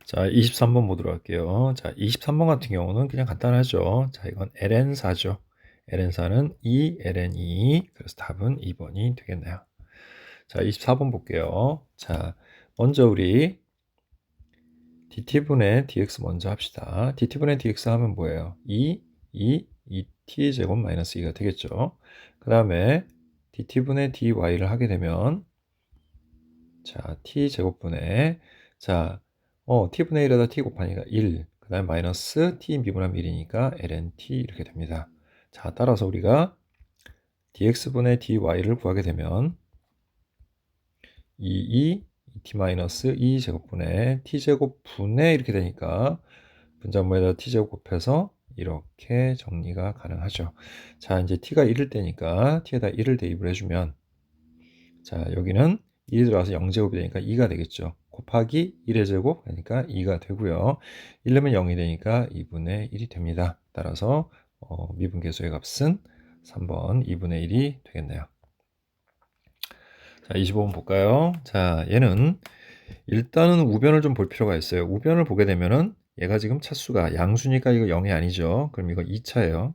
자, 23번 보도록 할게요. 자, 23번 같은 경우는 그냥 간단하죠. 자, 이건 ln4죠. ln4는 2ln2. 그래서 답은 2번이 되겠네요. 자, 24번 볼게요. 자, 먼저 우리 dt분의 dx 먼저 합시다. dt분의 dx 하면 뭐예요? 2t 제곱 마이너스 2가 되겠죠. 그 다음에 dt분의 dy를 하게 되면 자, t 제곱분의 자, t분의 1에다 t 곱하니까 1, 그 다음에 마이너스 t 미분하면 1이니까 ln t 이렇게 됩니다. 자, 따라서 우리가 dx분의 dy를 구하게 되면 2t 마이너스 2 제곱분의 t 제곱분의 이렇게 되니까 분자모에다 t 제곱 곱해서 이렇게 정리가 가능하죠. 자, 이제 t가 1일 때니까 t에다 1을 대입을 해주면 자, 여기는 1이 들어가서 0제곱이 되니까 2가 되겠죠. 곱하기 1의 제곱 그러니까 2가 되고요. 1 넣으면 0이 되니까 2분의 1이 됩니다. 따라서 미분계수의 값은 3번 2분의 1이 되겠네요. 자, 25번 볼까요? 자, 얘는 일단은 우변을 좀 볼 필요가 있어요. 우변을 보게 되면은 얘가 지금 차수가 양수니까 이거 0이 아니죠. 그럼 이거 2차예요.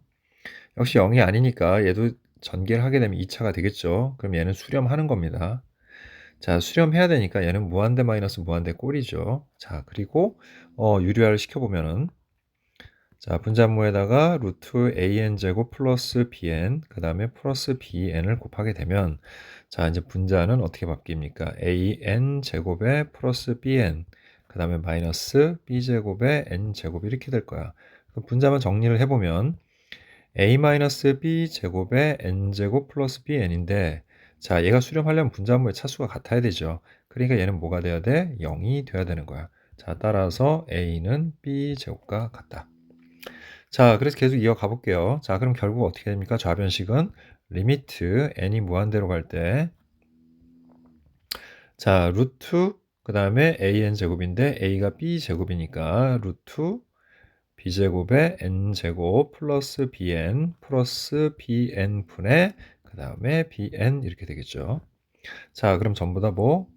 역시 0이 아니니까 얘도 전개를 하게 되면 2차가 되겠죠. 그럼 얘는 수렴하는 겁니다. 자, 수렴해야 되니까 얘는 무한대 마이너스 무한대 꼴이죠. 자, 그리고 유리화를 시켜보면은 자, 분자모에다가 루트 an 제곱 플러스 bn 그 다음에 플러스 bn을 곱하게 되면 자, 이제 분자는 어떻게 바뀝니까? an 제곱에 플러스 bn 그 다음에 마이너스 b 제곱에 n 제곱 이렇게 될 거야. 분자만 정리를 해보면 a 마이너스 b 제곱에 n 제곱 플러스 bn인데 자, 얘가 수렴하려면 분자모의 차수가 같아야 되죠. 그러니까 얘는 뭐가 돼야 돼? 0이 돼야 되는 거야. 자, 따라서 a는 b 제곱과 같다. 자, 그래서 계속 이어가 볼게요. 자, 그럼 결국 어떻게 됩니까? 좌변식은 리미트 n이 무한대로 갈 때 자, 루트 그 다음에 an 제곱인데 a가 b 제곱이니까 루트 b제곱에 n제곱 플러스 bn 플러스 bn분의 그 다음에 bn 이렇게 되겠죠. 자, 그럼 전부 다 뭐?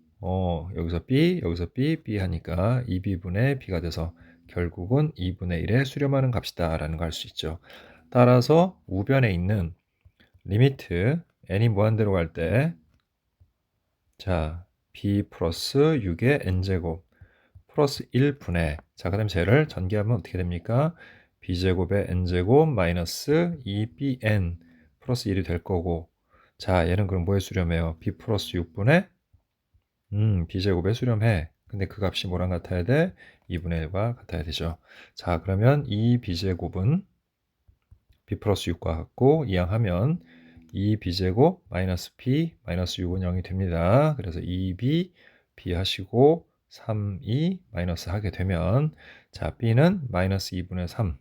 여기서 b, 여기서 b, b 하니까 2b분의 b가 돼서 결국은 2분의 1에 수렴하는 값이다 라는 걸 알 수 있죠. 따라서 우변에 있는 리미트 n이 무한대로 갈 때 자, b 플러스 6의 n제곱 플러스 1분의 자, 그 다음에 쟤를 전개하면 어떻게 됩니까? b제곱의 n제곱 마이너스 2bn 플러스 1이 될 거고 자, 얘는 그럼 뭐에 수렴해요? b 플러스 6분의 b제곱에 수렴해. 근데 그 값이 뭐랑 같아야 돼? 2분의 1과 같아야 되죠. 자, 그러면 이 b제곱은 b 플러스 6과 같고 이항하면 2b제곱 마이너스 b 마이너스 6은 0이 됩니다. 그래서 2b b 하시고 3이 마이너스 하게 되면 자, b는 마이너스 2분의 3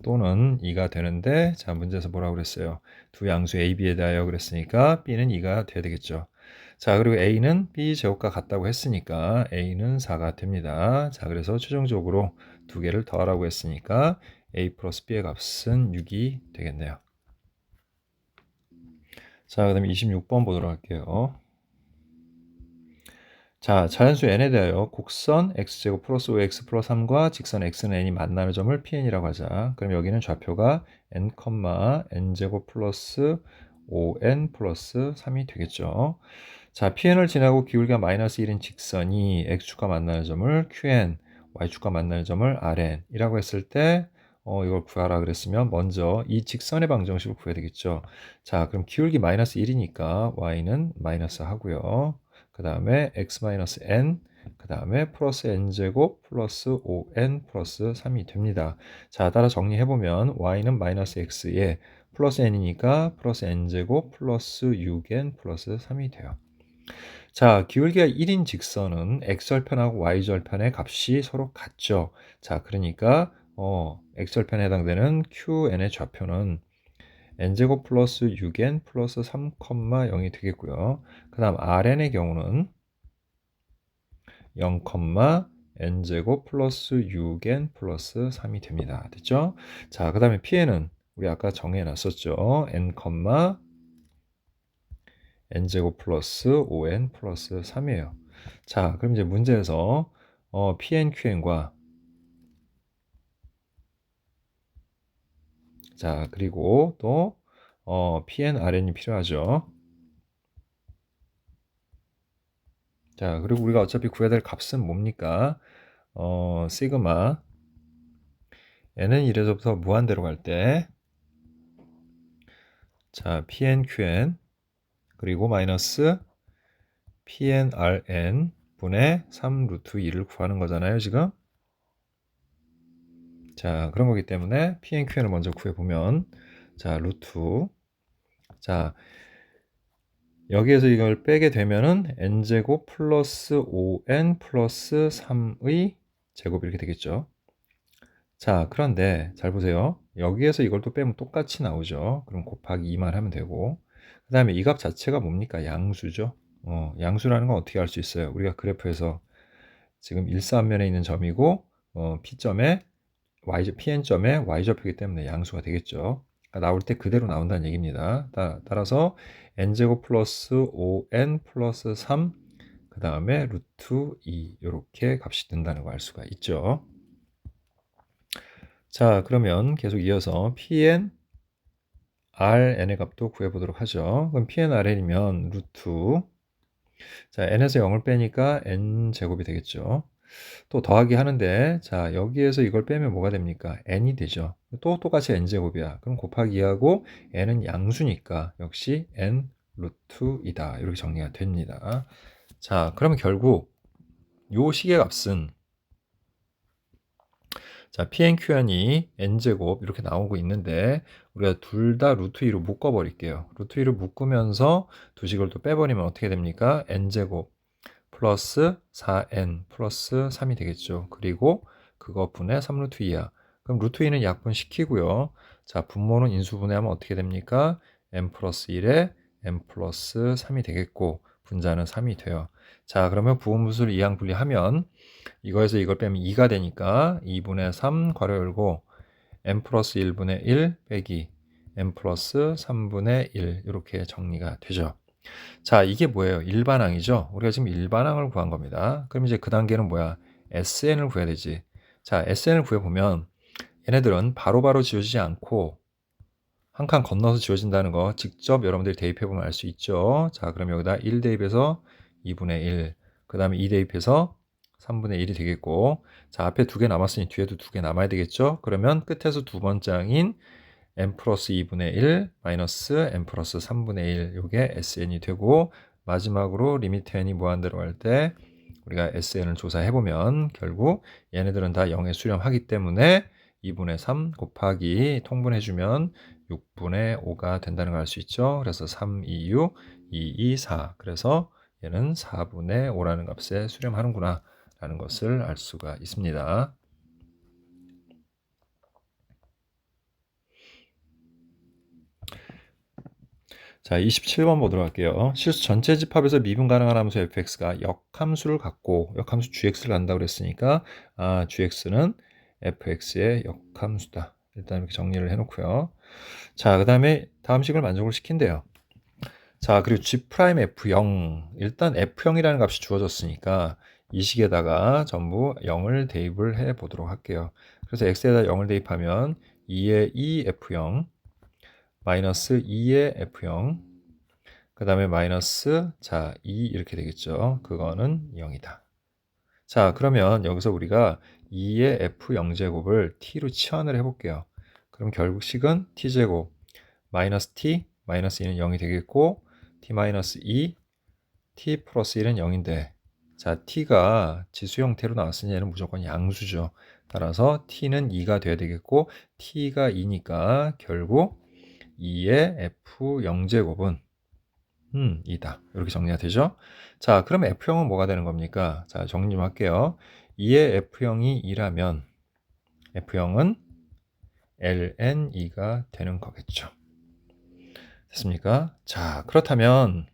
또는 2가 되는데 자, 문제에서 뭐라고 그랬어요? 두 양수 a, b에 대하여 그랬으니까 b는 2가 돼야 되겠죠. 자, 그리고 a는 b 제곱과 같다고 했으니까 a는 4가 됩니다. 자, 그래서 최종적으로 두 개를 더하라고 했으니까 a 플러스 b의 값은 6이 되겠네요. 자, 그 다음에 26번 보도록 할게요. 자, 자연수 n에 대하여 곡선 x제곱 플러스 5x 플러스 3과 직선 x는 n이 만나는 점을 pn이라고 하자. 그럼 여기는 좌표가 n, n제곱 플러스 5n 플러스 3이 되겠죠. 자, pn을 지나고 기울기가 마이너스 1인 직선이 x축과 만나는 점을 qn, y축과 만나는 점을 rn이라고 했을 때 이걸 구하라 그랬으면 먼저 이 직선의 방정식을 구해야 되겠죠. 자, 그럼 기울기 마이너스 1이니까 y는 마이너스 하고요. 그 다음에 x-n 그 다음에 플러스 n제곱 플러스 5n 플러스 3이 됩니다. 자, 따라 정리해보면 y는 마이너스 x에 플러스 n이니까 플러스 n제곱 플러스 6n 플러스 3이 돼요. 자, 기울기가 1인 직선은 x절편하고 y절편의 값이 서로 같죠. 자, 그러니까 x절편에 해당되는 qn의 좌표는 n제곱 플러스 6n 플러스 3, 0이 되겠고요. 그 다음 rn의 경우는 0, n제곱 플러스 6n 플러스 3이 됩니다. 됐죠? 자, 그 다음에 pn은 우리 아까 정해놨었죠. n, n제곱 플러스 5n 플러스 3이에요. 자, 그럼 이제 문제에서 PNQN과 자, 그리고 또 PNRN이 필요하죠. 자, 그리고 우리가 어차피 구해야 될 값은 뭡니까? 시그마 n은 1에서부터 무한대로 갈 때, 자, PNQN 그리고 마이너스 PNRN 분의 3 루트 2를 구하는 거잖아요, 지금. 자, 그런 거기 때문에 PNQN을 먼저 구해보면, 자, 루트, 자, 여기에서 이걸 빼게 되면은 n제곱 플러스 5n 플러스 3의 제곱 이렇게 되겠죠. 자, 그런데 잘 보세요. 여기에서 이걸 또 빼면 똑같이 나오죠. 그럼 곱하기 2만 하면 되고, 그 다음에 이 값 자체가 뭡니까? 양수죠. 양수라는 건 어떻게 알 수 있어요? 우리가 그래프에서 지금 일사함면에 있는 점이고, P점에 Pn점에 Y좌표이기 때문에 양수가 되겠죠. 그러니까 나올 때 그대로 나온다는 얘기입니다. 따라서 n제곱 플러스 5n 플러스 3, 그 다음에 루트 2 이렇게 값이 든다는 거 알 수가 있죠. 자, 그러면 계속 이어서 Pn, Rn의 값도 구해보도록 하죠. 그럼 Pn, Rn이면 루트, 자, n에서 0을 빼니까 n제곱이 되겠죠. 또 더하기 하는데, 자, 여기에서 이걸 빼면 뭐가 됩니까? n이 되죠. 또 똑같이 n제곱이야. 그럼 곱하기 2하고 n은 양수니까 역시 n 루트 2다. 이렇게 정리가 됩니다. 자, 그러면 결국 요 식의 값은, 자, PNQN이 n제곱 이렇게 나오고 있는데 우리가 둘 다 루트 2로 묶어버릴게요. 루트 2로 묶으면서 두 식을 또 빼버리면 어떻게 됩니까? n제곱 플러스 4n 플러스 3이 되겠죠. 그리고 그거 분의 3루트 2야. 그럼 루트 2는 약분시키고요. 자, 분모는 인수분해하면 어떻게 됩니까? n 플러스 1에 n 플러스 3이 되겠고 분자는 3이 돼요. 자, 그러면 부분분수를 이항분리하면 이거에서 이걸 빼면 2가 되니까 2분의 3 괄호 열고 n 플러스 1분의 1 빼기 n 플러스 3분의 1 이렇게 정리가 되죠. 자, 이게 뭐예요? 일반항이죠. 우리가 지금 일반항을 구한 겁니다. 그럼 이제 그 단계는 뭐야? SN을 구해야 되지. 자, SN을 구해보면 얘네들은 바로바로 지워지지 않고 한 칸 건너서 지워진다는 거 직접 여러분들이 대입해보면 알 수 있죠. 자, 그럼 여기다 1 대입해서 2분의 1, 그 다음에 2 대입해서 3분의 1이 되겠고, 자, 앞에 두 개 남았으니 뒤에도 두 개 남아야 되겠죠. 그러면 끝에서 두 번째인 n 플러스 2분의 1 마이너스 n 플러스 3분의 1 요게 SN이 되고, 마지막으로 리미트 n이 무한대로 갈 때 우리가 SN을 조사해보면 결국 얘네들은 다 0에 수렴하기 때문에 2분의 3 곱하기 통분해주면 6분의 5가 된다는 걸 알 수 있죠. 그래서 3, 2, 6, 2, 2, 4. 그래서 얘는 4분의 5라는 값에 수렴하는구나 라는 것을 알 수가 있습니다. 자, 27번 보도록 할게요. 실수 전체 집합에서 미분 가능한 함수 fx가 역함수를 갖고 역함수 gx를 갖는다고 그랬으니까 gx는 fx의 역함수다. 일단 이렇게 정리를 해놓고요. 자, 그 다음에 다음 식을 만족을 시킨대요. 자, 그리고 G'F0 일단 F0이라는 값이 주어졌으니까 이 식에다가 전부 0을 대입을 해 보도록 할게요. 그래서 X에다 0을 대입하면 2의 2F0 마이너스 2의 F0 그 다음에 마이너스 자 2 이렇게 되겠죠. 그거는 0이다. 자, 그러면 여기서 우리가 2의 F0제곱을 T로 치환을 해볼게요. 그럼 결국 식은 T제곱 마이너스 T 마이너스 2는 0이 되겠고 T-2 T 플러스 1은 0인데 자 T가 지수 형태로 나왔으니 얘는 무조건 양수죠. 따라서 T는 2가 돼야 되겠고 T가 2니까 결국 2의 F0제곱은 2다. 이렇게 정리가 되죠. 자, 그럼 F형은 뭐가 되는 겁니까? 자, 정리 좀 할게요. 2의 F형이 2라면 F형은 ln2가 되는 거겠죠. 됐습니까? 자, 그렇다면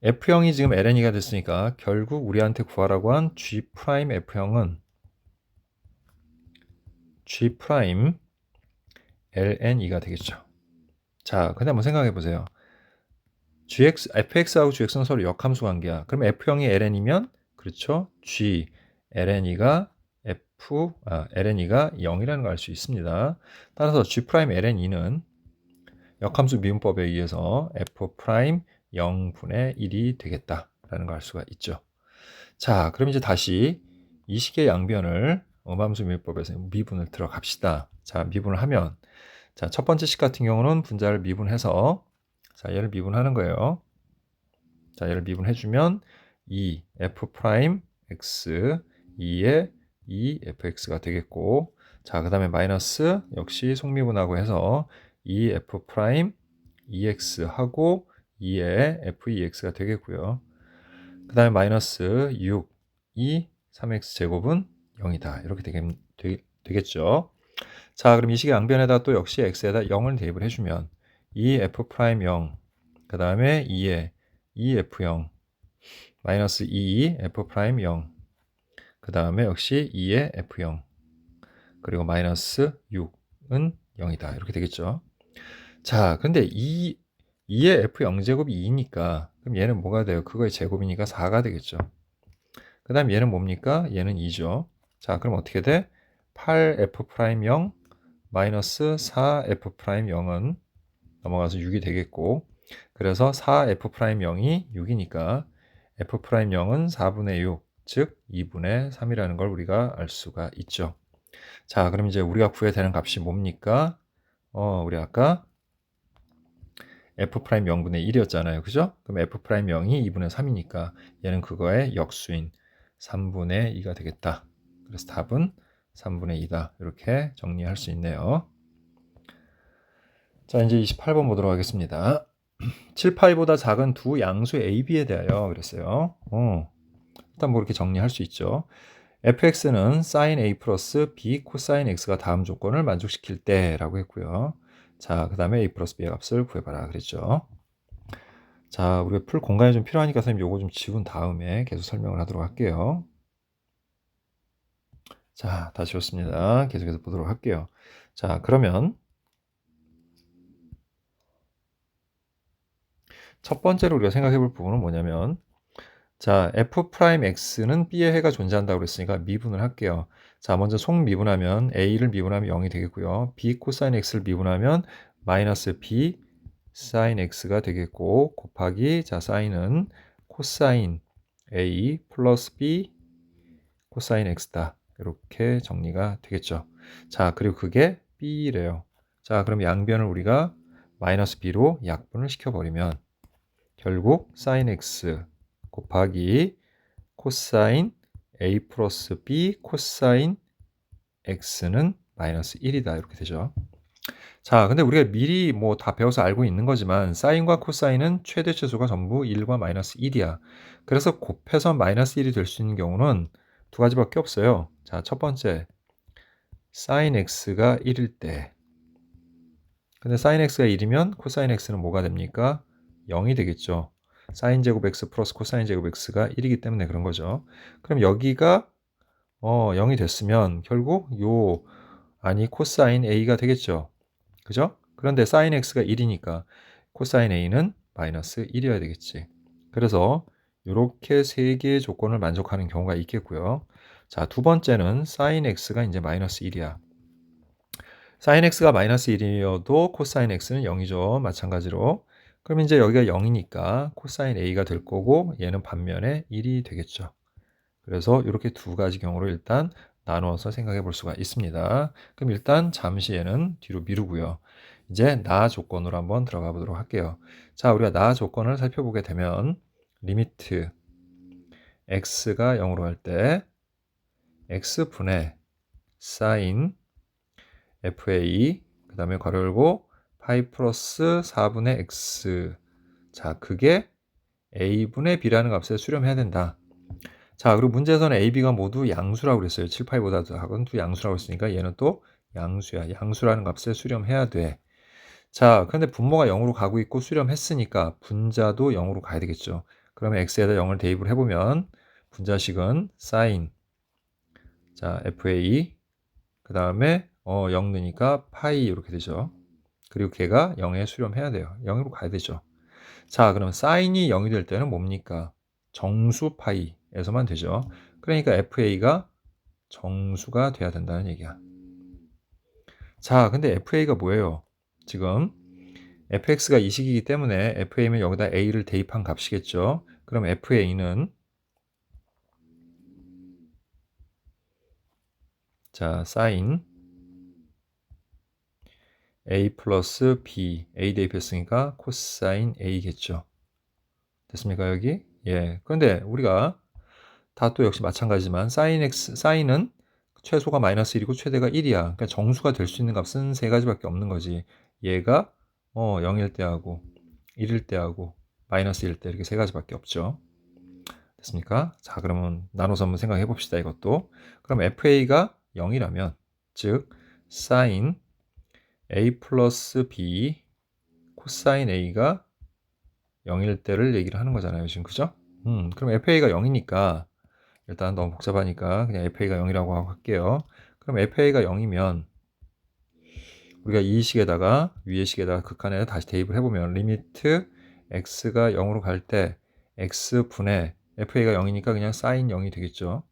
F형이 지금 ln2가 됐으니까 결국 우리한테 구하라고 한 G'F형은 G' ln2가 되겠죠. 자, 근데 한번 생각해 보세요. fx하고 gx는 서로 역함수 관계야. 그럼 F형이 ln이면 그렇죠? G, ln이가 ln이가 0이라는 걸 알 수 있습니다. 따라서 G' ln는 역함수 미분법에 의해서 f' 0분의 1이 되겠다라는 걸 알 수가 있죠. 자, 그럼 이제 다시 이 식의 양변을 음함수 미분법에서 미분을 들어갑시다. 자, 미분을 하면 자, 첫 번째 식 같은 경우는 분자를 미분해서 자, 얘를 미분하는 거예요. 자, 얘를 미분해주면 2f' x 2에 2fx가 되겠고, 자, 그 다음에 마이너스 역시 속미분하고 해서 2f' 2x 하고 2에 f2x가 되겠고요. 그 다음에 마이너스 6, 2, 3x 제곱은 0이다. 이렇게 되겠죠. 자, 그럼 이 식의 양변에다 또 역시 x에다 0을 대입을 해주면 2f' 0, 그 다음에 2에 2f0, 마이너스 2, f' 0, 그 다음에 역시 2에 f0, 그리고 마이너스 6은 0이다. 이렇게 되겠죠. 자, 근데 2의 f0제곱이 2니까 그럼 얘는 뭐가 돼요? 그거의 제곱이니까 4가 되겠죠. 그 다음 얘는 뭡니까? 얘는 2죠. 자, 그럼 어떻게 돼? 8f'0 마이너스 4f'0은 넘어가서 6이 되겠고, 그래서 4f'0이 6이니까 f'0은 4분의 6, 즉 2분의 3이라는 걸 우리가 알 수가 있죠. 자, 그럼 이제 우리가 구해야 되는 값이 뭡니까? 우리 아까 f' 0분의 1이었잖아요. 그죠? 그럼 f' 0이 2분의 3이니까 얘는 그거의 역수인 3분의 2가 되겠다. 그래서 답은 3분의 2다. 이렇게 정리할 수 있네요. 자, 이제 28번 보도록 하겠습니다. 7파이보다 작은 두 양수 A, B에 대하여 그랬어요. 일단 뭐 이렇게 정리할 수 있죠. fx는 sin A 플러스 B 코사인 X가 다음 조건을 만족시킬 때 라고 했고요. 자, 그 다음에 A 플러스 B의 값을 구해봐라 그랬죠. 자, 우리가 풀 공간이 좀 필요하니까 선생님 요거 좀 지운 다음에 계속 설명을 하도록 할게요. 자, 다 지웠습니다. 계속해서 보도록 할게요. 자, 그러면 첫 번째로 우리가 생각해 볼 부분은 뭐냐면, 자, f'x는 b의 해가 존재한다고 그랬으니까 미분을 할게요. 자, 먼저 속미분하면 a를 미분하면 0이 되겠고요. b 코사인 x를 미분하면 마이너스 b 사인 x가 되겠고, 곱하기 자, 사인은 코사인 a 플러스 b 코사인 x다. 이렇게 정리가 되겠죠. 자, 그리고 그게 b래요. 자, 그럼 양변을 우리가 마이너스 b로 약분을 시켜버리면 결국 sin x 곱하기 코사인 a 플러스 b 코사인 x는 마이너스 1이다. 이렇게 되죠. 자, 근데 우리가 미리 뭐 다 배워서 알고 있는 거지만 사인과 코사인은 최대 최소가 전부 1과 마이너스 1이야. 그래서 곱해서 마이너스 1이 될 수 있는 경우는 두 가지밖에 없어요. 자, 첫 번째 sin x가 1일 때, 근데 sin x가 1이면 코사인 x는 뭐가 됩니까? 0이 되겠죠. 사인 제곱 x 플러스 코사인 제곱 x가 1이기 때문에 그런 거죠. 그럼 여기가 0이 됐으면 결국 코사인 a가 되겠죠. 그죠? 그런데 사인 x가 1이니까 코사인 a는 마이너스 1이어야 되겠지. 그래서 이렇게 세 개의 조건을 만족하는 경우가 있겠고요. 자, 두 번째는 사인 x가 이제 마이너스 1이야. 사인 x가 마이너스 1이어도 코사인 x는 0이죠. 마찬가지로. 그럼 이제 여기가 0이니까 코사인 a가 될 거고 얘는 반면에 1이 되겠죠. 그래서 이렇게 두 가지 경우로 일단 나누어서 생각해 볼 수가 있습니다. 그럼 일단 잠시 얘는 뒤로 미루고요. 이제 나 조건으로 한번 들어가 보도록 할게요. 자, 우리가 나 조건을 살펴보게 되면 리미트 x가 0으로 갈 때 x분의 사인 fa 그 다음에 괄호 열고 파이 플러스 4분의 x, 자, 그게 a분의 b라는 값에 수렴해야 된다. 자, 그리고 문제에서는 a, b가 모두 양수라고 그랬어요. 7, 8보다 작은 두 양수라고 했으니까 얘는 또 양수야. 양수라는 값에 수렴해야 돼. 자, 그런데 분모가 0으로 가고 있고 수렴했으니까 분자도 0으로 가야 되겠죠. 그러면 x에다 0을 대입을 해보면 분자식은 sin 자, fa 그 다음에 0 넣으니까 파이 이렇게 되죠. 그리고 걔가 0에 수렴해야 돼요. 0으로 가야 되죠. 자, 그럼 사인이 0이 될 때는 뭡니까? 정수 파이. 에서만 되죠. 그러니까 FA가 정수가 돼야 된다는 얘기야. 자, 근데 FA가 뭐예요? 지금 fx가 이 식이기 때문에 FA면 여기다 a를 대입한 값이겠죠. 그럼 FA는 자, sin a 플러스 b, a 대입했으니까 코사인 a겠죠. 됐습니까, 여기? 예. 그런데 우리가 다 또 역시 마찬가지지만 sin x, sin은 최소가 마이너스 1이고 최대가 1이야. 그러니까 정수가 될 수 있는 값은 세 가지밖에 없는 거지. 얘가 0일 때하고 1일 때하고 마이너스 1일 때 이렇게 세 가지밖에 없죠. 됐습니까? 자, 그러면 나눠서 한번 생각해 봅시다, 이것도. 그럼 FA가 0이라면, 즉, sin A 플러스 B 코사인 A가 0일 때를 얘기를 하는 거잖아요, 지금. 그죠? 그럼 FA가 0이니까, 일단 너무 복잡하니까 그냥 FA가 0이라고 하고 할게요. 그럼 FA가 0이면, 우리가 이 식에다가, 위의 식에다가 극한에 다시 대입을 해보면, 리미트 x가 0으로 갈 때, x분의 FA가 0이니까 그냥 sin 0이 되겠죠.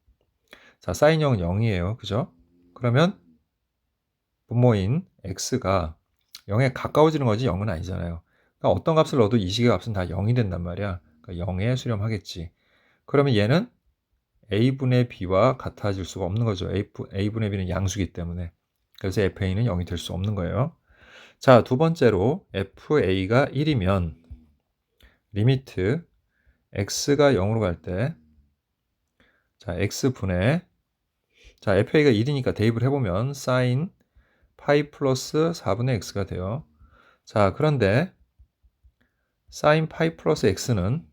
자, sin 0은 0이에요. 그죠? 그러면 분모인 x가 0에 가까워지는 거지 0은 아니잖아요. 그러니까 어떤 값을 넣어도 이 식의 값은 다 0이 된단 말이야. 그러니까 0에 수렴하겠지. 그러면 얘는 a분의 b와 같아질 수가 없는 거죠. a분의 b는 양수기 때문에. 그래서 fa는 0이 될 수 없는 거예요. 자, 두 번째로 fa가 1이면 리미트 x가 0으로 갈 때, 자, x분의, 자, fa가 1이니까 대입을 해보면 sin 파이 플러스 4분의 x가 돼요. 자, 그런데 sin 파이 플러스 x는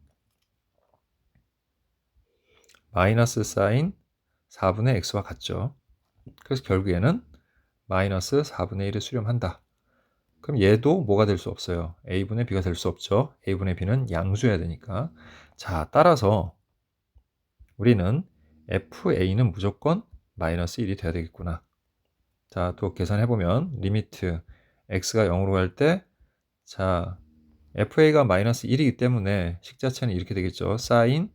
마이너스 sin 4분의 x와 같죠. 그래서 결국에는 마이너스 4분의 1을 수렴한다. 그럼 얘도 뭐가 될 수 없어요. a분의 b가 될 수 없죠. a분의 b는 양수여야 되니까. 자, 따라서 우리는 fa는 무조건 마이너스 1이 돼야 되겠구나. 자, 또 계산해보면 리미트 x가 0으로 갈 때, 자, fa가 마이너스 1이기 때문에 식 자체는 이렇게 되겠죠. sin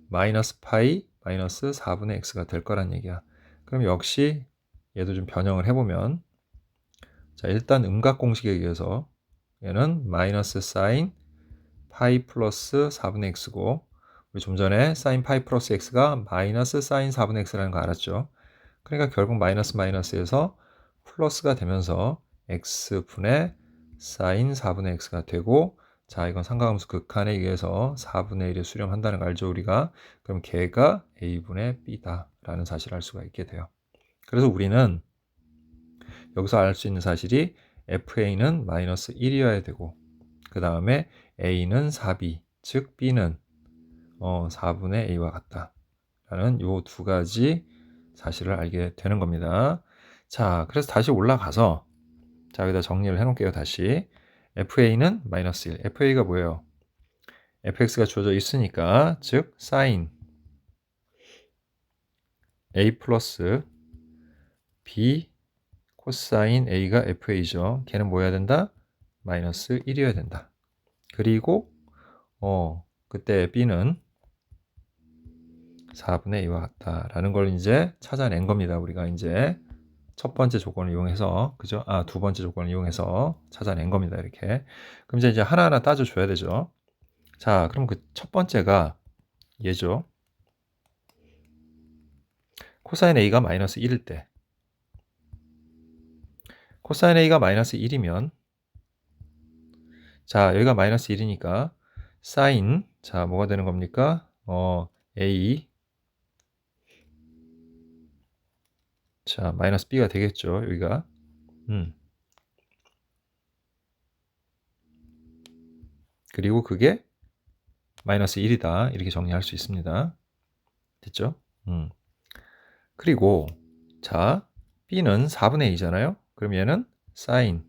마이너스 파이 마이너스 4분의 x가 될 거란 얘기야. 그럼 역시 얘도 좀 변형을 해보면, 자, 일단 음각 공식에 의해서 얘는 마이너스 sin 파이 플러스 4분의 x고, 우리 좀 전에 sin 파이 플러스 x가 마이너스 sin 4분의 x라는 거 알았죠. 그러니까 결국 마이너스 마이너스에서 플러스가 되면서 x분의 sin 4분의 x가 되고, 자, 이건 삼각함수 극한에 의해서 4분의 1에 수렴한다는 걸 알죠, 우리가. 그럼 걔가 a분의 b다 라는 사실을 알 수가 있게 돼요. 그래서 우리는 여기서 알 수 있는 사실이 fa는 마이너스 1이어야 되고, 그 다음에 a는 4b, 즉 b는 4분의 a와 같다 라는 요 두 가지 사실을 알게 되는 겁니다. 자, 그래서 다시 올라가서, 자, 여기다 정리를 해놓을게요, 다시. fa는 마이너스 1. fa가 뭐예요? fx가 주어져 있으니까, 즉, sin a 플러스 b 코사인 a가 fa죠. 걔는 뭐 해야 된다? 마이너스 1이어야 된다. 그리고, 그때 b는 4분의 a와 같다라는 걸 이제 찾아낸 겁니다. 우리가 이제 첫 번째 조건을 이용해서, 그죠? 두 번째 조건을 이용해서 찾아낸 겁니다. 이렇게. 그럼 이제 하나하나 따져줘야 되죠. 자, 그럼 그 첫 번째가 얘죠. 코사인 a가 마이너스 1일 때. 코사인 a가 마이너스 1이면, 자, 여기가 마이너스 1이니까, 사인, 자, 뭐가 되는 겁니까? a, 자, 마이너스 b가 되겠죠, 여기가. 그리고 그게 마이너스 1이다. 이렇게 정리할 수 있습니다. 됐죠? 그리고, 자, b는 4분의 2잖아요? 그럼 얘는 sin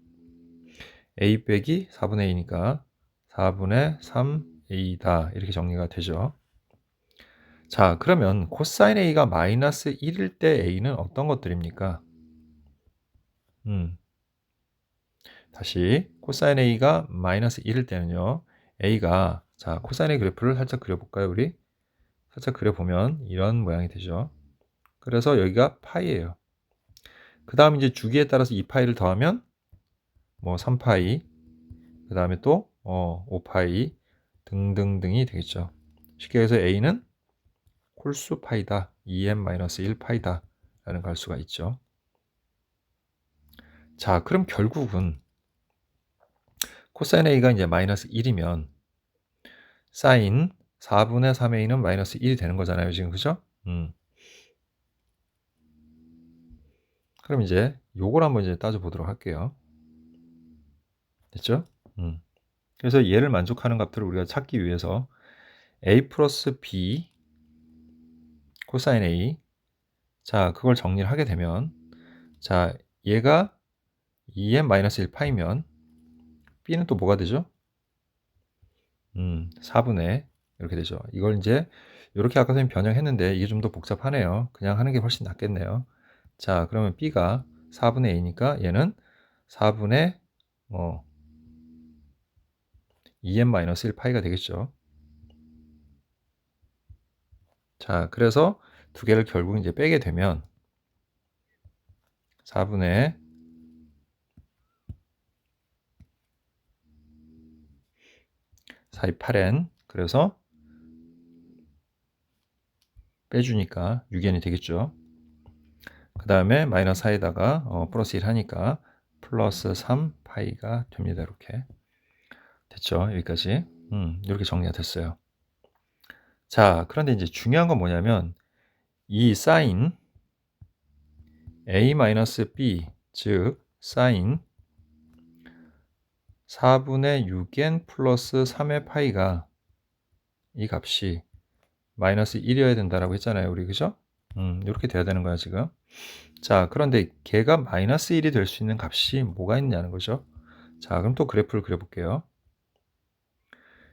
a 빼기 4분의 2니까 4분의 3a다. 이렇게 정리가 되죠. 자, 그러면 코사인 a가 마이너스 1일 때 a는 어떤 것들입니까? 다시 코사인 a가 마이너스 1일 때는요. a가, 자, 코사인 a 그래프를 살짝 그려볼까요, 우리? 살짝 그려보면 이런 모양이 되죠. 그래서 여기가 파이예요. 그 다음 이제 주기에 따라서 이 파이를 더하면 뭐 3파이, 그 다음에 또 5파이 등등등이 되겠죠. 쉽게 해서 a는 홀수 파이다, 2n-1 파이다 라는 걸 알 수가 있죠. 자, 그럼 결국은 코사인 a가 이제 마이너스 1이면 사인 4분의 3a는 마이너스 1이 되는 거잖아요, 지금. 그죠? 그럼 이제 요걸 한번 이제 따져보도록 할게요. 됐죠? 그래서 얘를 만족하는 값들을 우리가 찾기 위해서 a 플러스 b 코사인 a, 자 그걸 정리를 하게 되면, 자 얘가 2n-1 파이면 b는 또 뭐가 되죠? 4분의 이렇게 되죠. 이걸 이제 이렇게 아까 전에 변형했는데 이게 좀 더 복잡하네요. 그냥 하는 게 훨씬 낫겠네요. 자 그러면 b가 4분의 a니까 얘는 4분의 2n-1 파이가 되겠죠. 자 그래서 두 개를 결국 이제 빼게 되면 4분의 4의 8n, 그래서 빼주니까 6n이 되겠죠. 그 다음에 마이너스 4에다가 플러스 1 하니까 플러스 3파이가 됩니다. 이렇게 됐죠. 여기까지. 이렇게 정리가 됐어요. 자 그런데 이제 중요한 건 뭐냐면 이 사인 a-b, 즉 사인 4분의 6n 플러스 3의 파이가, 이 값이 마이너스 1이어야 된다라고 했잖아요, 우리. 그죠? 이렇게 돼야 되는 거야 지금. 자 그런데 걔가 마이너스 1이 될 수 있는 값이 뭐가 있냐는 거죠. 자 그럼 또 그래프를 그려볼게요.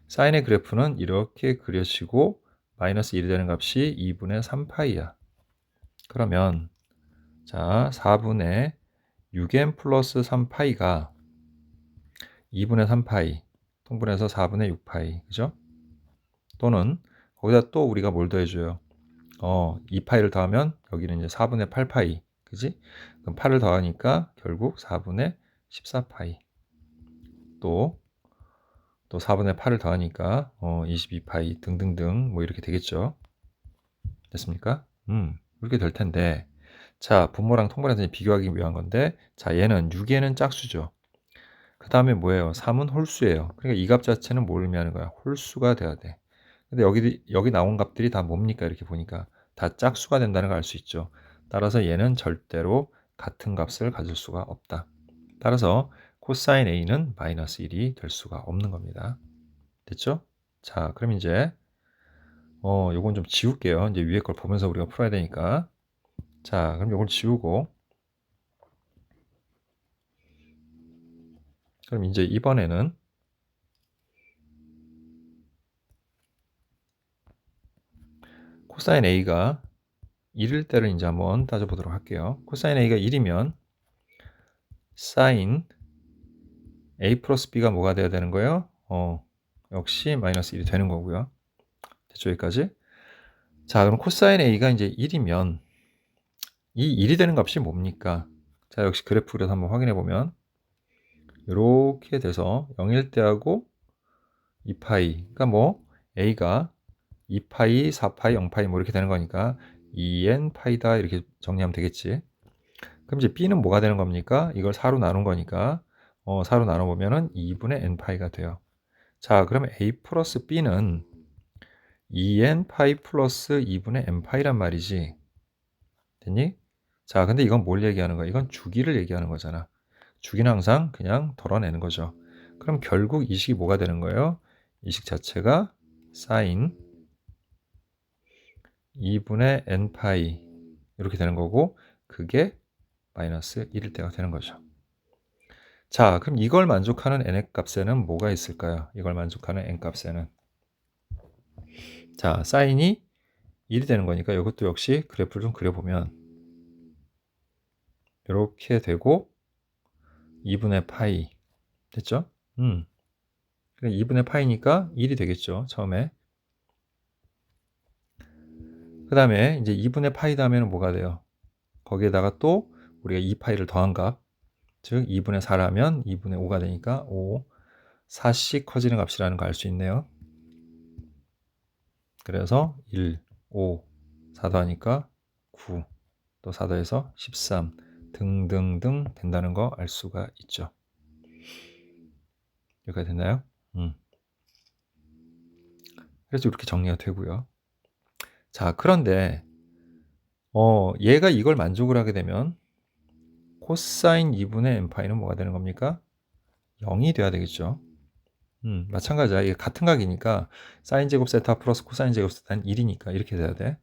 사인의 그래프는 이렇게 그려지고 마이너스 1이 되는 값이 2분의 3파이야. 그러면 자 4분의 6n 플러스 3파이가 2분의 3파이 통분해서 4분의 6파이, 그죠? 또는 거기다 또 우리가 뭘 더해줘요? 2파이를 더하면 여기는 이제 4분의 8파이, 그지? 그럼 8을 더하니까 결국 4분의 14파이, 또 4분의 8을 더하니까 22파이 등등등 뭐 이렇게 되겠죠. 됐습니까? 이렇게 될 텐데, 자 분모랑 통분해서 비교하기 위한 건데, 자 얘는 6에는 짝수죠. 그 다음에 뭐예요? 3은 홀수예요. 그러니까 이 값 자체는 뭘 의미하는 거야? 홀수가 돼야 돼. 근데 여기 나온 값들이 다 뭡니까? 이렇게 보니까 다 짝수가 된다는 걸 알 수 있죠. 따라서 얘는 절대로 같은 값을 가질 수가 없다. 따라서 코사인 a는 마이너스 1이 될 수가 없는 겁니다. 됐죠? 자 그럼 이제 요건 좀 지울게요. 이제 위에 걸 보면서 우리가 풀어야 되니까. 자 그럼 요걸 지우고, 그럼 이제 이번에는 코사인 a가 1일 때를 이제 한번 따져보도록 할게요. 코사인 a가 1이면 사인 a 플러스 b가 뭐가 돼야 되는 거예요? 역시 마이너스 1이 되는 거고요. 됐죠? 여기까지. 자 그럼 코사인 a가 이제 1이면 이 1이 되는 값이 뭡니까? 자 역시 그래프 그려서 한번 확인해 보면 이렇게 돼서 0일 때하고 2파이, 그러니까 뭐 a가 2파이, 4파이, 0파이 뭐 이렇게 되는 거니까 2n 파이다 이렇게 정리하면 되겠지. 그럼 이제 b는 뭐가 되는 겁니까? 이걸 4로 나눈 거니까 4로 나눠보면은 2분의 n파이가 돼요. 자 그러면 a 플러스 b는 2n 파이 플러스 2분의 n파이란 말이지. 됐니? 자 근데 이건 뭘 얘기하는 거야? 이건 주기를 얘기하는 거잖아. 주기는 항상 그냥 덜어내는 거죠. 그럼 결국 이 식이 뭐가 되는 거예요? 이 식 자체가 사인 2분의 n파이 이렇게 되는 거고, 그게 마이너스 1일 때가 되는 거죠. 자 그럼 이걸 만족하는 n의 값에는 뭐가 있을까요? 이걸 만족하는 n 값에는, 자 사인이 1이 되는 거니까 이것도 역시 그래프를 좀 그려보면 이렇게 되고 2분의 파이 됐죠? 2분의 파이니까 1이 되겠죠 처음에. 그 다음에 이제 2분의 파이 다음에는 뭐가 돼요? 거기에다가 또 우리가 2파이를 더한 값, 즉 2분의 4라면 2분의 5가 되니까 5, 4씩 커지는 값이라는 거 알 수 있네요. 그래서 1, 5, 4 더하니까 9, 또 4 더해서 13 등등등 된다는 거 알 수가 있죠. 여기까지 됐나요? 그래서 이렇게 정리가 되고요. 자, 그런데 얘가 이걸 만족을 하게 되면 코사인 2분의 n파이는 뭐가 되는 겁니까? 0이 돼야 되겠죠. 마찬가지야. 이게 같은 각이니까 사인 제곱 세타 플러스 코사인 제곱 세타는 1이니까 이렇게 돼야 돼.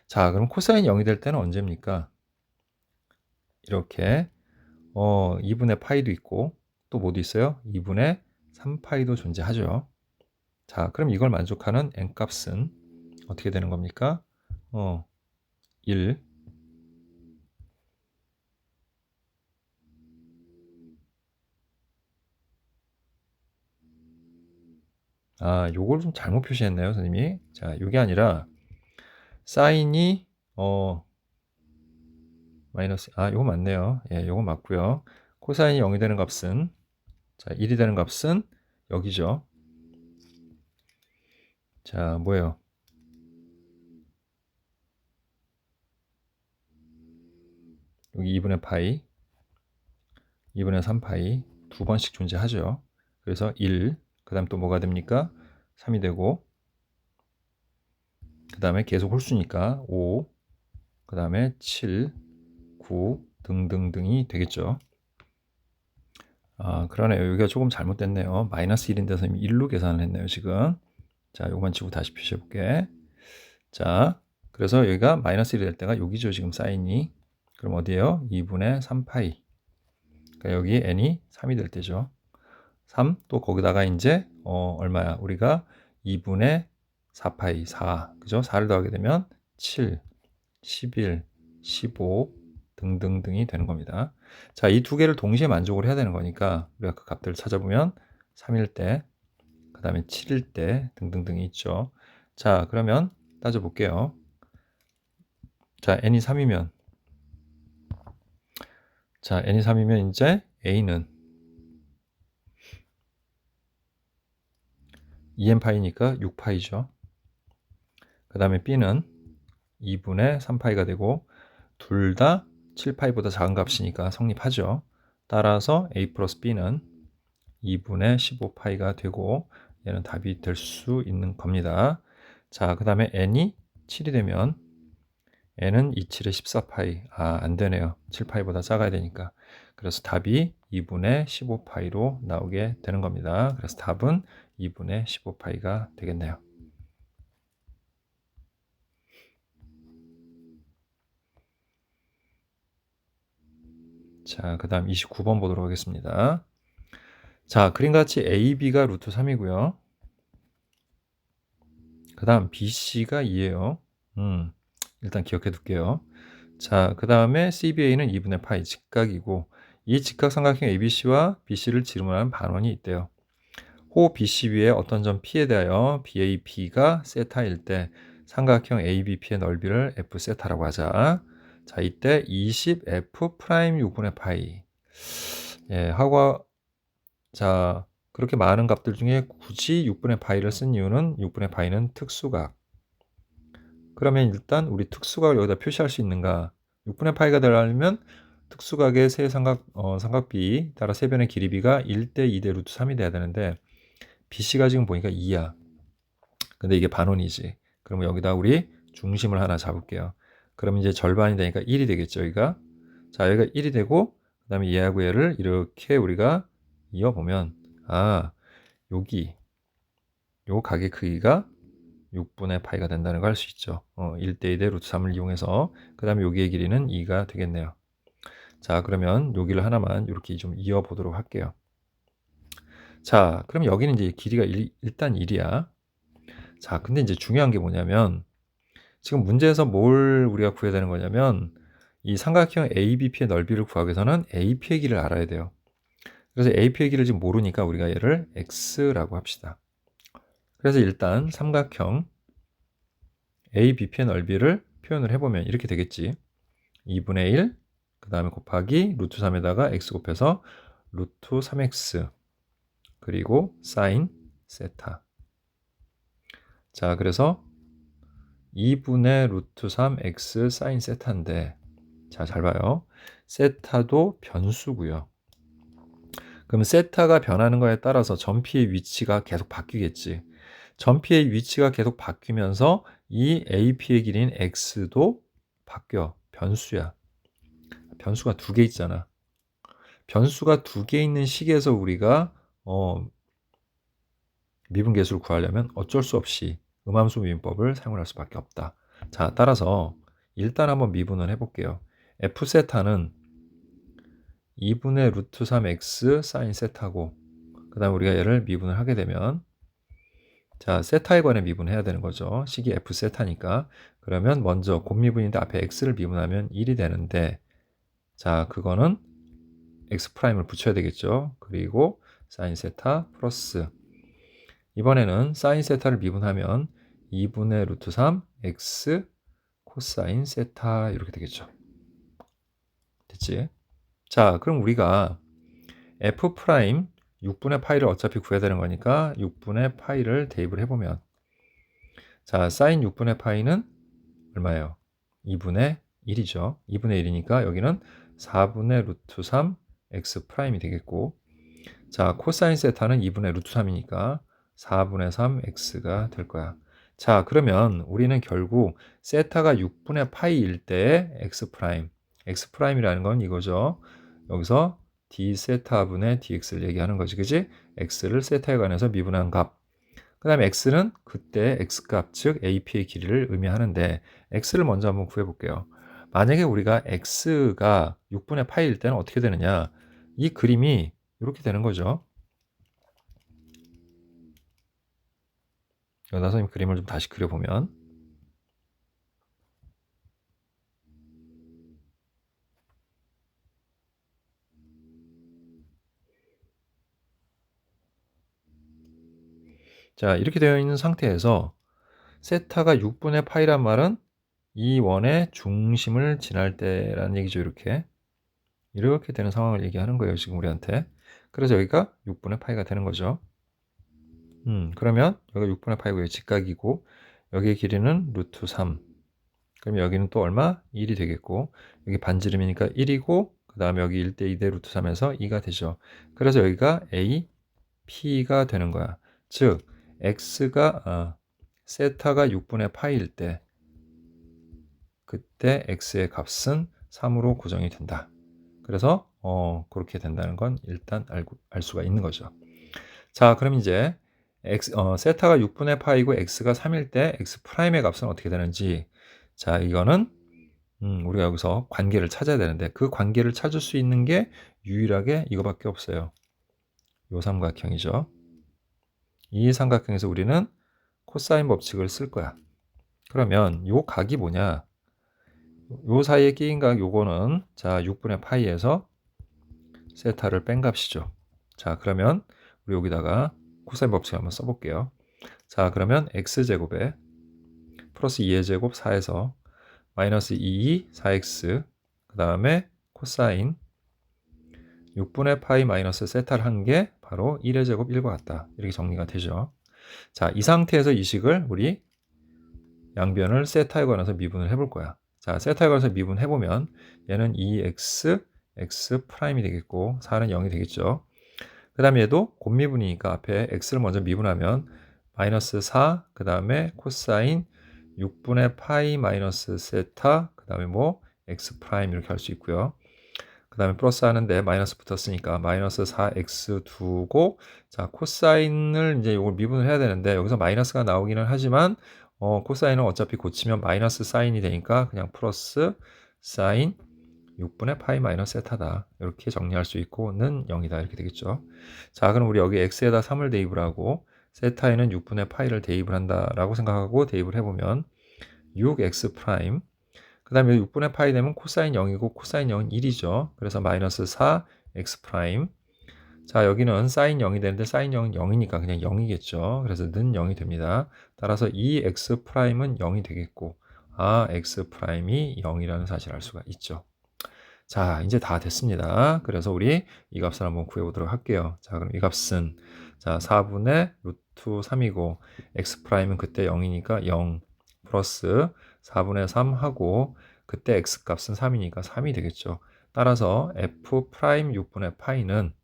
자, 그럼 코사인 0이 될 때는 언제입니까? 이렇게 2분의 파이도 있고 또 뭐도 있어요? 2분의 3파이도 존재하죠. 자, 그럼 이걸 만족하는 n값은 어떻게 되는 겁니까? 1. 요걸 좀 잘못 표시했네요, 선생님이. 자, 요게 아니라 사인이 마이너스, 요거 맞네요. 예, 요거 맞고요. 코사인이 0이 되는 값은, 자, 1이 되는 값은 여기죠. 자, 뭐예요? 여기 2분의 파이, 2분의 3파이 두 번씩 존재하죠. 그래서 1, 그 다음 또 뭐가 됩니까? 3이 되고, 그 다음에 계속 홀수니까 5, 그 다음에 7, 9 등등등이 되겠죠. 그러네요. 여기가 조금 잘못됐네요. 마이너스 1인데 선생님이 1로 계산을 했네요, 지금. 자, 요거만 치고 다시 표시해 볼게. 자, 그래서 여기가 마이너스 1이 될 때가 여기죠, 지금 사인이. 그럼 어디에요? 2분의 3파이. 그러니까 여기 n이 3이 될 때죠. 3, 또 거기다가 이제 얼마야? 우리가 2분의 4파이, 4. 그죠? 4를 더하게 되면 7, 11, 15 등등등이 되는 겁니다. 자, 이 두 개를 동시에 만족을 해야 되는 거니까 우리가 그 값들을 찾아보면 3일 때, 그 다음에 7일 때 등등등이 있죠. 자, 그러면 따져볼게요. 자, n이 3이면 이제 a는 2n파이니까 6파이죠. 그 다음에 b는 2분의 3파이가 되고 둘 다 7파이보다 작은 값이니까 성립하죠. 따라서 a 플러스 b는 2분의 15파이가 되고 얘는 답이 될 수 있는 겁니다. 자, 그 다음에 n이 7이 되면 n은 27에 14파이. 안 되네요. 7파이보다 작아야 되니까. 그래서 답이 2분의 15파이로 나오게 되는 겁니다. 그래서 답은 2분의 15파이가 되겠네요. 자, 그 다음 29번 보도록 하겠습니다. 자, 그림같이 AB가 루트 3이고요. 그 다음 BC가 2예요. 일단 기억해 둘게요. 자, 그 다음에 CBA는 2분의 파이 직각이고 이 직각삼각형 ABC와 BC를 지름하는 반원이 있대요. 호 BC 위에 어떤 점 P에 대하여 BAP가 세타일 때 삼각형 ABP의 넓이를 F 세타라고 하자. 자, 이때 20F 프라임 6분의 파이. 예, 하고 자, 그렇게 많은 값들 중에 굳이 6분의 파이를 쓴 이유는 6분의 파이는 특수각. 그러면 일단 우리 특수각을 여기다 표시할 수 있는가? 6분의 파이가 되려면 특수각의 세 삼각비 따라 세 변의 길이비가 1대 2대 루트 3이 돼야 되는데 BC가 지금 보니까 2야. 근데 이게 반원이지. 그러면 여기다 우리 중심을 하나 잡을게요. 그러면 이제 절반이 되니까 1이 되겠죠, 여기가. 자, 여기가 1이 되고 그다음에 얘하고 얘를 이렇게 우리가 이어보면 여기 요 각의 크기가 6분의 파이가 된다는 걸 알 수 있죠. 1대 2대 루트 3을 이용해서 그 다음에 여기의 길이는 2가 되겠네요. 자, 그러면 여기를 하나만 이렇게 좀 이어보도록 할게요. 자, 그럼 여기는 이제 길이가 일단 1이야. 자, 근데 이제 중요한 게 뭐냐면 지금 문제에서 뭘 우리가 구해야 되는 거냐면 이 삼각형 ABP의 넓이를 구하기 위해서는 AP의 길이를 알아야 돼요. 그래서 AP의 길이를 지금 모르니까 우리가 얘를 X라고 합시다. 그래서 일단 삼각형 a, bp의 넓이를 표현을 해보면 이렇게 되겠지. 2분의 1, 그 다음에 곱하기 루트 3에다가 x 곱해서 루트 3x 그리고 사인 세타. 자, 그래서 2분의 루트 3x 사인 세타인데, 자, 잘 봐요. 세타도 변수고요. 그럼 세타가 변하는 거에 따라서 전피의 위치가 계속 바뀌겠지. 전피의 위치가 계속 바뀌면서 이 AP의 길이인 x도 바뀌어. 변수야. 변수가 두 개 있잖아. 변수가 두 개 있는 식에서 우리가 미분계수를 구하려면 어쩔 수 없이 음함수 미분법을 사용할 수밖에 없다. 자, 따라서 일단 한번 미분을 해볼게요. f 세타는 2분의 루트 3x 사인 세타고, 그 다음에 우리가 얘를 미분을 하게 되면, 자, 세타에 관해 미분해야 되는 거죠. 식이 f 세타니까. 그러면 먼저 곱미분인데 앞에 x를 미분하면 1이 되는데, 자, 그거는 x 프라임을 붙여야 되겠죠. 그리고 사인 세타 플러스, 이번에는 사인 세타를 미분하면 2분의 루트 3 x 코사인 세타 이렇게 되겠죠. 됐지? 자, 그럼 우리가 f 프라임 6분의 파이를 어차피 구해야 되는 거니까 6분의 파이를 대입을 해보면, 자, 사인 6분의 파이는 얼마예요? 2분의 1이죠. 2분의 1이니까 여기는 4분의 루트 3 x 프라임이 되겠고, 자, 코사인 세타는 2분의 루트 3이니까 4분의 3 x가 될 거야. 자, 그러면 우리는 결국 세타가 6분의 파이일 때 x 프라임, x 프라임이라는 건 이거죠. 여기서 d 세타분의 dx를 얘기하는 거지, 그지? x를 세타에 관해서 미분한 값. 그 다음에 x는 그때 x값, 즉 ap의 길이를 의미하는데, x를 먼저 한번 구해볼게요. 만약에 우리가 x가 6분의 파이일 때는 어떻게 되느냐? 이 그림이 이렇게 되는 거죠. 여기다 선생님 그림을 좀 다시 그려보면, 자, 이렇게 되어 있는 상태에서 세타가 6분의 파이란 말은 이 원의 중심을 지날 때라는 얘기죠. 이렇게 되는 상황을 얘기하는 거예요, 지금 우리한테. 그래서 여기가 6분의 파이가 되는 거죠. 그러면 여기가 6분의 파이고 여기 직각이고, 여기의 길이는 루트 3. 그럼 여기는 또 얼마? 1이 되겠고, 여기 반지름이니까 1이고, 그 다음에 여기 1대 2대 루트 3에서 2가 되죠. 그래서 여기가 A, P가 되는 거야. 즉, 세타가 6분의 파이일 때, 그때 x의 값은 3으로 고정이 된다. 그래서 그렇게 된다는 건 일단 알 수가 있는 거죠. 자, 그럼 이제 세타가 6분의 파이고 x가 3일 때 x 프라임의 값은 어떻게 되는지, 자, 이거는 우리가 여기서 관계를 찾아야 되는데, 그 관계를 찾을 수 있는 게 유일하게 이거밖에 없어요. 요 삼각형이죠. 이 삼각형에서 우리는 코사인 법칙을 쓸 거야. 그러면 요 각이 뭐냐? 요 사이에 끼인 각 요거는, 자, 6분의 파이에서 세타를 뺀 값이죠. 자, 그러면 우리 여기다가 코사인 법칙 한번 써볼게요. 자, 그러면 x제곱에 플러스 2의 제곱 4에서 마이너스 2, 4x, 그 다음에 코사인 6분의 파이 마이너스 세타를 한 게 바로 1의 제곱 1과 같다. 이렇게 정리가 되죠. 자, 이 상태에서 이 식을 우리 양변을 세타에 관해서 미분을 해볼 거야. 자, 세타에 관해서 미분해보면 얘는 2x, x 프라임이 되겠고 4는 0이 되겠죠. 그 다음에 얘도 곱미분이니까 앞에 x를 먼저 미분하면 마이너스 4, 그 다음에 코사인 6분의 파이 마이너스 세타, 그 다음에 뭐 x 프라임 이렇게 할 수 있고요. 그 다음에 플러스 하는데 마이너스 붙었으니까 마이너스 4x 두고, 자, 코사인을 이제 이걸 미분을 해야 되는데 여기서 마이너스가 나오기는 하지만 코사인은 어차피 고치면 마이너스 사인이 되니까 그냥 플러스 사인 6분의 파이 마이너스 세타다. 이렇게 정리할 수 있고는 0이다. 이렇게 되겠죠. 자, 그럼 우리 여기 x에다 3을 대입을 하고 세타에는 6분의 파이를 대입을 한다라고 생각하고 대입을 해보면 6x 프라임, 그 다음에 6분의 파이 되면 코사인 0이고 코사인 0은 1이죠. 그래서 마이너스 4x 프라임, 자, 여기는 sin 0이 되는데 sin 0은 0이니까 그냥 0이겠죠. 그래서 는 0이 됩니다. 따라서 이 x 프라임은 0이 되겠고, x 프라임이 0이라는 사실을 알 수가 있죠. 자, 이제 다 됐습니다. 그래서 우리 이 값을 한번 구해보도록 할게요. 자, 그럼 이 값은 자 4분의 루트 3이고 x 프라임은 그때 0이니까 0 플러스 4분의 3 하고 그때 x 값은 3이니까 3이 되겠죠. 따라서 f 프라임 6분의 파이는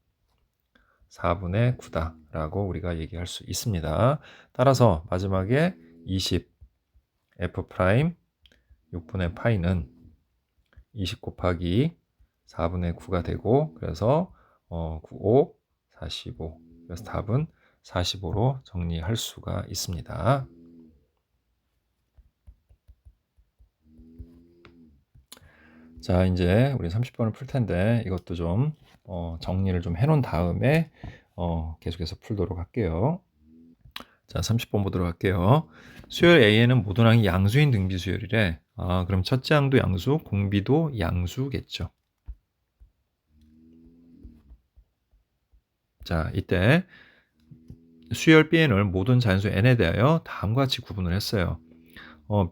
4분의 9다 라고 우리가 얘기할 수 있습니다. 따라서 마지막에 20 f 프라임 6분의 파이는 20 곱하기 4분의 9가 되고 그래서 95, 45 그래서 답은 45로 정리할 수가 있습니다. 자, 이제 우리 30번을 풀 텐데 이것도 좀 정리를 좀 해놓은 다음에 계속해서 풀도록 할게요. 자, 30번 보도록 할게요. 수열 A에는 모든 항이 양수인 등비 수열이래. 그럼 첫째 항도 양수, 공비도 양수겠죠. 자, 이때 수열 Bn을 모든 자연수 n에 대하여 다음과 같이 구분을 했어요.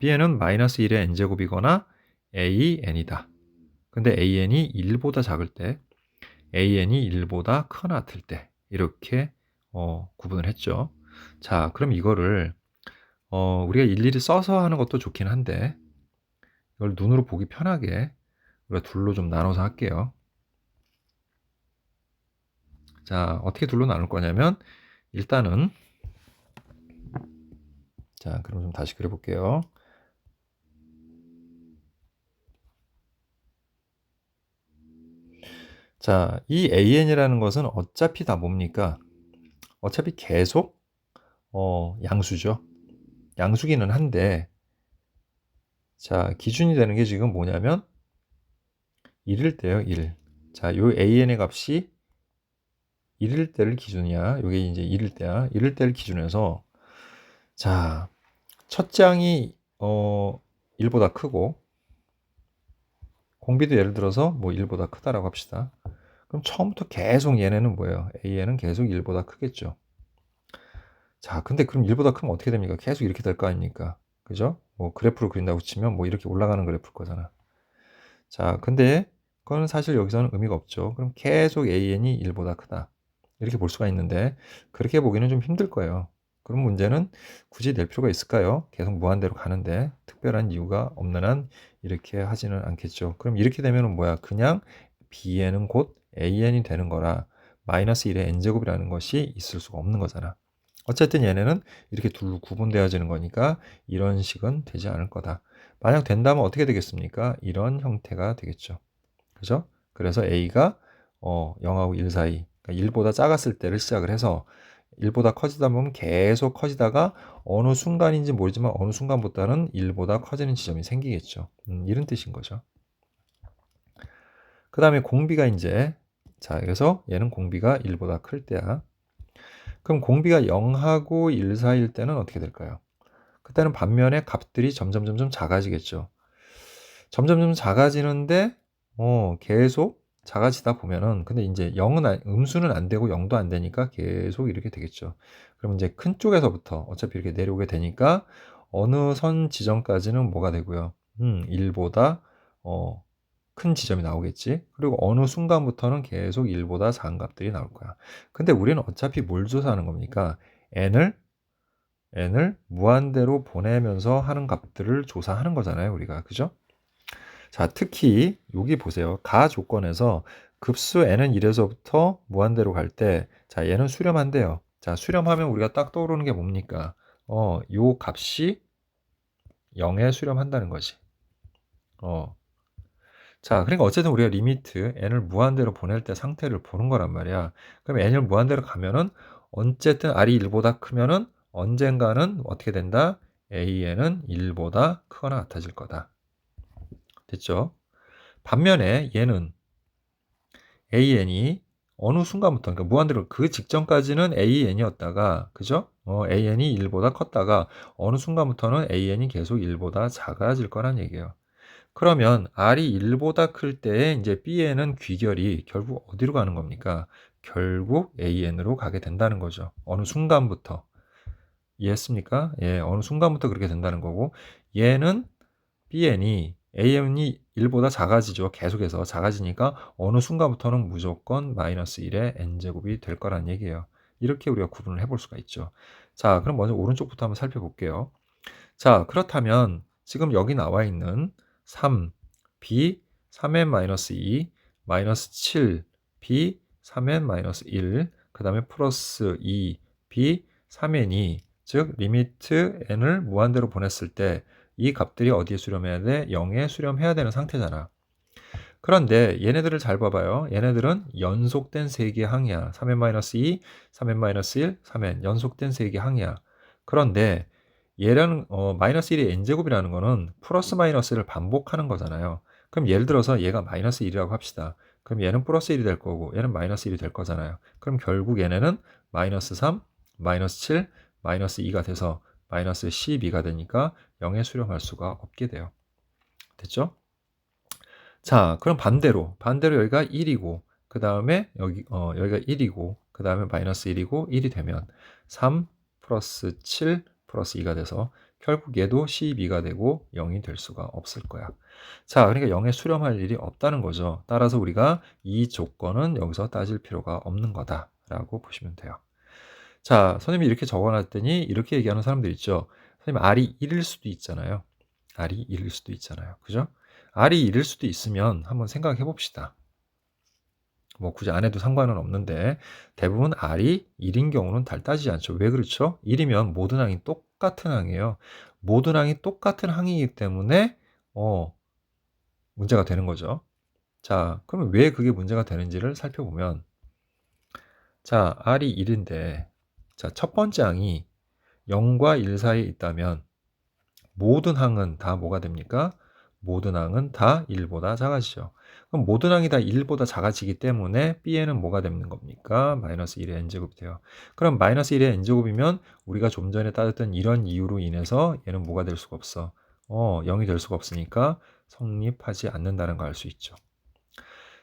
Bn은 마이너스 1의 n제곱이거나 AN이다. 근데 AN이 1보다 작을 때, AN이 1보다 크거나 같을 때 이렇게 구분을 했죠. 자, 그럼 이거를 우리가 일일이 써서 하는 것도 좋긴 한데 이걸 눈으로 보기 편하게 우리가 둘로 좀 나눠서 할게요. 자, 어떻게 둘로 나눌 거냐면 일단은 자, 그럼 좀 다시 그려볼게요. 자, 이 AN이라는 것은 어차피 다 뭡니까? 어차피 계속 양수죠. 양수기는 한데 자, 기준이 되는 게 지금 뭐냐면 1일 때요, 1. 자, 요 AN의 값이 1일 때를 기준이야. 요게 이제 1일 때야. 1일 때를 기준해서 자, 첫째 항이 1보다 크고 공비도 예를 들어서 뭐 1보다 크다라고 합시다. 그럼 처음부터 계속 얘네는 뭐예요? AN은 계속 1보다 크겠죠. 자, 근데 그럼 1보다 크면 어떻게 됩니까? 계속 이렇게 될 거 아닙니까? 그죠? 뭐 그래프로 그린다고 치면 뭐 이렇게 올라가는 그래프일 거잖아. 자, 근데 그거는 사실 여기서는 의미가 없죠. 그럼 계속 AN이 1보다 크다. 이렇게 볼 수가 있는데 그렇게 보기는 좀 힘들 거예요. 그런 문제는 굳이 낼 필요가 있을까요? 계속 무한대로 가는데 특별한 이유가 없는 한 이렇게 하지는 않겠죠. 그럼 이렇게 되면은 뭐야? 그냥 Bn은 곧 AN이 되는 거라 마이너스 1의 n제곱이라는 것이 있을 수가 없는 거잖아. 어쨌든 얘네는 이렇게 둘로 구분되어지는 거니까 이런 식은 되지 않을 거다. 만약 된다면 어떻게 되겠습니까? 이런 형태가 되겠죠. 그죠? 그래서 A가 0하고 1 사이, 그러니까 1보다 작았을 때를 시작을 해서 1보다 커지다 보면 계속 커지다가 어느 순간인지 모르지만 어느 순간부터는 1보다 커지는 지점이 생기겠죠. 이런 뜻인 거죠. 그 다음에 공비가 이제 자, 그래서 얘는 공비가 1보다 클 때야. 그럼 공비가 0하고 1 사이일 때는 어떻게 될까요? 그때는 반면에 값들이 점점 작아지겠죠. 점점 작아지는데 계속 작아지다 보면은 근데 이제 0은 음수는 안 되고 0도 안 되니까 계속 이렇게 되겠죠. 그럼 이제 큰 쪽에서부터 어차피 이렇게 내려오게 되니까 어느 선 지점까지는 뭐가 되고요. 1보다 큰 지점이 나오겠지. 그리고 어느 순간부터는 계속 1보다 작은 값들이 나올 거야. 근데 우리는 어차피 뭘 조사하는 겁니까? n을 무한대로 보내면서 하는 값들을 조사하는 거잖아요, 우리가. 그죠? 자, 특히 여기 보세요. 가 조건에서 급수 n은 1에서부터 무한대로 갈 때, 자, 얘는 수렴한대요. 자, 수렴하면 우리가 딱 떠오르는 게 뭡니까? 요 값이 0에 수렴한다는 거지. 자, 그러니까 어쨌든 우리가 리미트 n을 무한대로 보낼 때 상태를 보는 거란 말이야. 그럼 n을 무한대로 가면은 어쨌든 r이 1보다 크면은 언젠가는 어떻게 된다? an은 1보다 크거나 같아질 거다. 됐죠? 반면에 얘는 an이 어느 순간부터 그러니까 무한대로 그 직전까지는 an이었다가 그죠? an이 1보다 컸다가 어느 순간부터는 an이 계속 1보다 작아질 거란 얘기예요. 그러면 R이 1보다 클 때에 이제 B에는 귀결이 결국 어디로 가는 겁니까? 결국 AN으로 가게 된다는 거죠. 어느 순간부터. 이해했습니까? 예, 어느 순간부터 그렇게 된다는 거고, 얘는 BN이 AN이 1보다 작아지죠. 계속해서 작아지니까 어느 순간부터는 무조건 마이너스 1의 n제곱이 될 거란 얘기예요. 이렇게 우리가 구분을 해볼 수가 있죠. 자, 그럼 먼저 오른쪽부터 한번 살펴볼게요. 자, 그렇다면 지금 여기 나와 있는 3, b 3n-2, 마이너스 7, b 3n-1, 그 다음에 플러스 2, b 3n이 즉 리미트 n을 무한대로 보냈을 때 이 값들이 어디에 수렴해야 돼? 0에 수렴해야 되는 상태잖아. 그런데 얘네들을 잘 봐봐요. 얘네들은 연속된 세개의 항이야. 3n-2, 3n-1, 3n 연속된 세개의 항이야. 그런데 얘랑 마이너스 1의 n제곱이라는 거는 플러스 마이너스를 반복하는 거잖아요. 그럼 예를 들어서 얘가 마이너스 1이라고 합시다. 그럼 얘는 플러스 1이 될 거고 얘는 마이너스 1이 될 거잖아요. 그럼 결국 얘네는 마이너스 3, 마이너스 7, 마이너스 2가 돼서 마이너스 12가 되니까 0에 수렴할 수가 없게 돼요. 됐죠? 자, 그럼 반대로 여기가 1이고 그 다음에 여기가 1이고 그 다음에 마이너스 1이고 1이 되면 3 플러스 7 플러스 2가 돼서 결국 얘도 12가 되고 0이 될 수가 없을 거야. 자, 그러니까 0에 수렴할 일이 없다는 거죠. 따라서 우리가 이 조건은 여기서 따질 필요가 없는 거다라고 보시면 돼요. 자, 선생님이 이렇게 적어놨더니 이렇게 얘기하는 사람들 있죠. 선생님 R이 1일 수도 있잖아요. R이 1일 수도 있잖아요. 그죠? R이 1일 수도 있으면 한번 생각해 봅시다. 뭐 굳이 안 해도 상관은 없는데 대부분 R이 1인 경우는 달 따지지 않죠. 왜 그렇죠? 1이면 모든 항이 똑같은 항이에요. 모든 항이 똑같은 항이기 때문에 문제가 되는 거죠. 자, 그러면 왜 그게 문제가 되는지를 살펴보면 자, R이 1인데 자, 첫 번째 항이 0과 1 사이에 있다면 모든 항은 다 뭐가 됩니까? 모든 항은 다 1보다 작아지죠. 그럼 모든 항이 다 1보다 작아지기 때문에 B에는 뭐가 되는 겁니까? 마이너스 1의 n제곱이 돼요. 그럼 마이너스 1의 n제곱이면 우리가 좀 전에 따졌던 이런 이유로 인해서 얘는 뭐가 될 수가 없어. 0이 될 수가 없으니까 성립하지 않는다는 걸 알 수 있죠.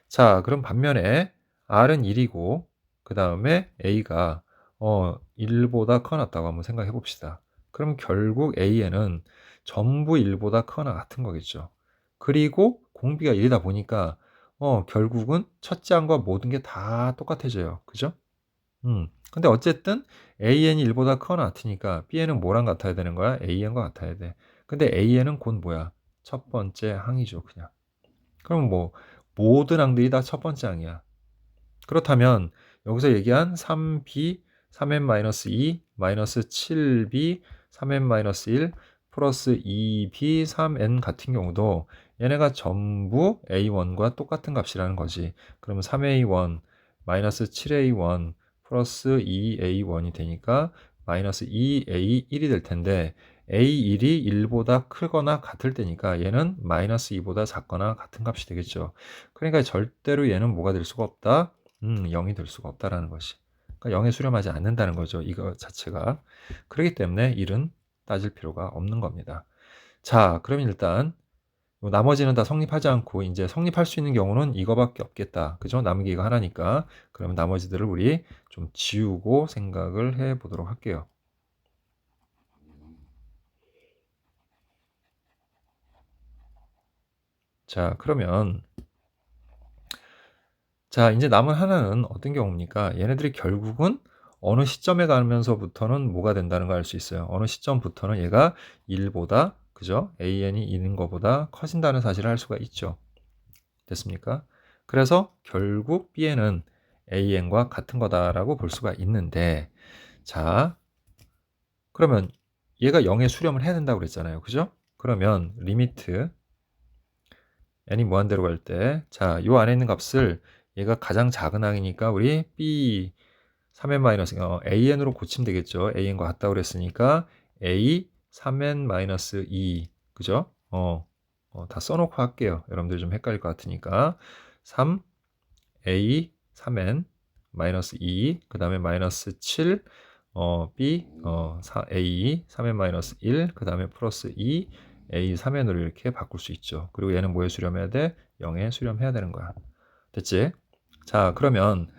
자, 그럼 반면에 R은 1이고 그 다음에 A가 1보다 커놨다고 한번 생각해 봅시다. 그럼 결국 A에는 전부 1보다 크거나 같은 거겠죠. 그리고 공비가 1이다 보니까 결국은 첫째 항과 모든 게 다 똑같아져요. 그죠? 근데 어쨌든 AN이 1보다 크거나 같으니까 B에는 뭐랑 같아야 되는 거야? AN과 같아야 돼. 근데 AN은 곧 뭐야? 첫 번째 항이죠, 그냥. 그럼 뭐 모든 항들이 다 첫 번째 항이야. 그렇다면 여기서 얘기한 3b 3n-2 마이너스 7b 3n-1 플러스 2b 3n 같은 경우도 얘네가 전부 a1과 똑같은 값이라는 거지. 그러면 3a1 마이너스 7a1 플러스 2a1이 되니까 마이너스 2a1이 될 텐데 a1이 1보다 크거나 같을 때니까 얘는 마이너스 2보다 작거나 같은 값이 되겠죠. 그러니까 절대로 얘는 뭐가 될 수가 없다? 0이 될 수가 없다라는 것이. 그러니까 0에 수렴하지 않는다는 거죠. 이거 자체가. 그렇기 때문에 1은 따질 필요가 없는 겁니다. 자, 그러면 일단 나머지는 다 성립하지 않고 이제 성립할 수 있는 경우는 이거밖에 없겠다. 그죠? 남은 게 이거 하나니까. 그러면 나머지들을 우리 좀 지우고 생각을 해 보도록 할게요. 자, 그러면 자, 이제 남은 하나는 어떤 경우입니까? 얘네들이 결국은 어느 시점에 가면서부터는 뭐가 된다는 걸 알 수 있어요. 어느 시점부터는 얘가 1보다, 그죠? AN이 1인 것보다 커진다는 사실을 알 수가 있죠. 됐습니까? 그래서 결국 B에는 AN과 같은 거다라고 볼 수가 있는데, 자, 그러면 얘가 0에 수렴을 해야 된다고 그랬잖아요. 그죠? 그러면 리미트 n이 무한대로 갈 때, 자, 요 안에 있는 값을 얘가 가장 작은 항이니까 우리 b 3n 마이너스 an으로 고치면 되겠죠. an과 같다고 그랬으니까 a 3n 마이너스 2 그죠? 다 써놓고 할게요. 여러분들 좀 헷갈릴 것 같으니까 3 a 3n 마이너스 2 그 다음에 마이너스 7 b a 3n 마이너스 1 그 다음에 플러스 2 a 3n으로 이렇게 바꿀 수 있죠. 그리고 얘는 뭐에 수렴해야 돼? 0에 수렴해야 되는 거야. 됐지? 자, 그러면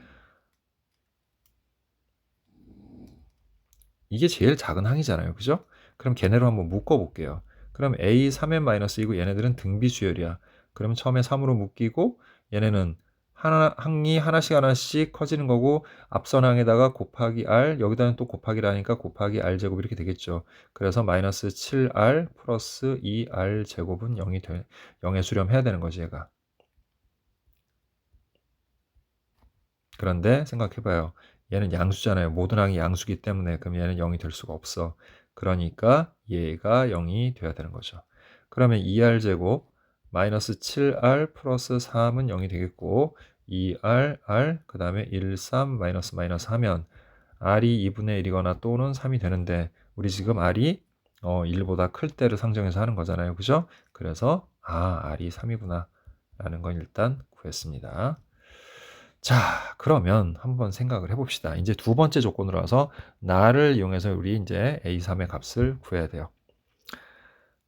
이게 제일 작은 항이잖아요. 그죠? 그럼 걔네로 한번 묶어 볼게요. 그럼 A 3n 마이너스 2고 얘네들은 등비 수열이야. 그러면 처음에 3으로 묶이고 얘네는 항이 하나씩 커지는 거고 앞선 항에다가 곱하기 r 여기다는 또 곱하기라니까 곱하기 r 제곱 이렇게 되겠죠. 그래서 마이너스 7r 플러스 2r 제곱은 0에 수렴해야 되는 거지 얘가. 그런데 생각해봐요. 얘는 양수잖아요. 모든 항이 양수기 때문에 그럼 얘는 0이 될 수가 없어. 그러니까 얘가 0이 돼야 되는 거죠. 그러면 2r 제곱 마이너스 7r 플러스 3은 0이 되겠고 2r, r 그 다음에 1, 3 마이너스 마이너스 하면 r이 2분의 1이거나 또는 3이 되는데 우리 지금 r이 1보다 클 때를 상정해서 하는 거잖아요. 그죠? 그래서 r이 3이구나 라는 건 일단 구했습니다. 자, 그러면 한번 생각을 해봅시다. 이제 두 번째 조건으로 와서 나를 이용해서 우리 이제 A3의 값을 구해야 돼요.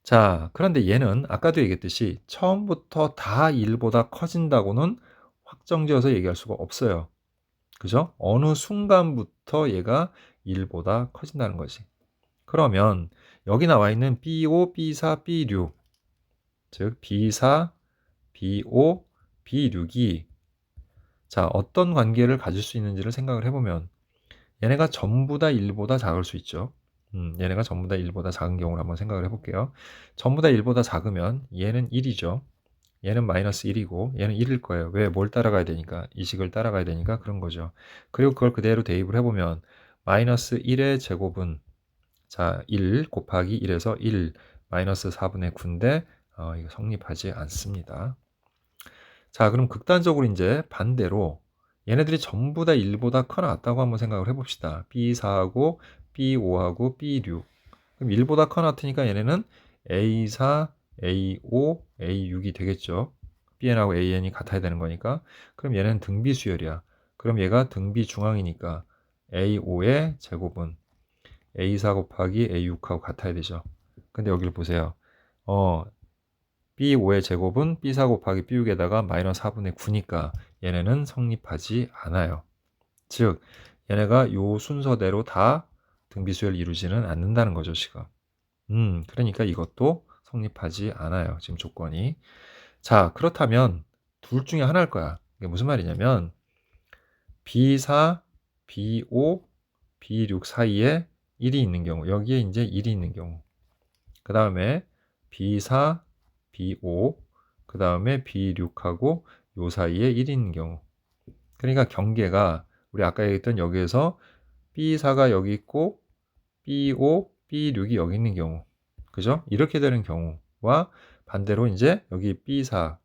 자, 그런데 얘는 아까도 얘기했듯이 처음부터 다 1보다 커진다고는 확정지어서 얘기할 수가 없어요. 그죠? 어느 순간부터 얘가 1보다 커진다는 거지. 그러면 여기 나와 있는 B5, B4, B6, 즉 B4, B5, B6이 자, 어떤 관계를 가질 수 있는지를 생각을 해보면 얘네가 전부 다 1보다 작을 수 있죠. 얘네가 전부 다 1보다 작은 경우를 한번 생각을 해볼게요. 전부 다 1보다 작으면 얘는 1이죠. 얘는 마이너스 1이고 얘는 1일 거예요. 왜? 뭘 따라가야 되니까? 이 식을 따라가야 되니까 그런 거죠. 그리고 그걸 그대로 대입을 해보면 마이너스 1의 제곱은 자, 1 곱하기 1에서 1 마이너스 4분의 9인데 이거 성립하지 않습니다. 자, 그럼 극단적으로 이제 반대로 얘네들이 전부 다 1보다 커나 같다고 한번 생각을 해봅시다. B4하고 B5하고 B6. 그럼 1보다 커나 같으니까 얘네는 A4, A5, A6이 되겠죠. BN하고 AN이 같아야 되는 거니까. 그럼 얘는 등비 수열이야. 그럼 얘가 등비 중앙이니까 A5의 제곱은 A4 곱하기 A6하고 같아야 되죠. 근데 여기를 보세요. B5의 제곱은 B4 곱하기 B6에다가 마이너스 4분의 9니까 얘네는 성립하지 않아요. 즉 얘네가 요 순서대로 다 등비수열을 이루지는 않는다는 거죠, 지금. 그러니까 이것도 성립하지 않아요, 지금 조건이. 자, 그렇다면 둘 중에 하나일 거야. 이게 무슨 말이냐면 B4, B5, B6 사이에 1이 있는 경우, 여기에 이제 1이 있는 경우. 그 다음에 B4, B5, 그 다음에 B6하고 요 사이에 1이 있는 경우. 그러니까 경계가 우리 아까 얘기했던 여기에서 B4가 여기 있고 B5, B6이 여기 있는 경우. 그죠? 이렇게 되는 경우와 반대로 이제 여기 B4,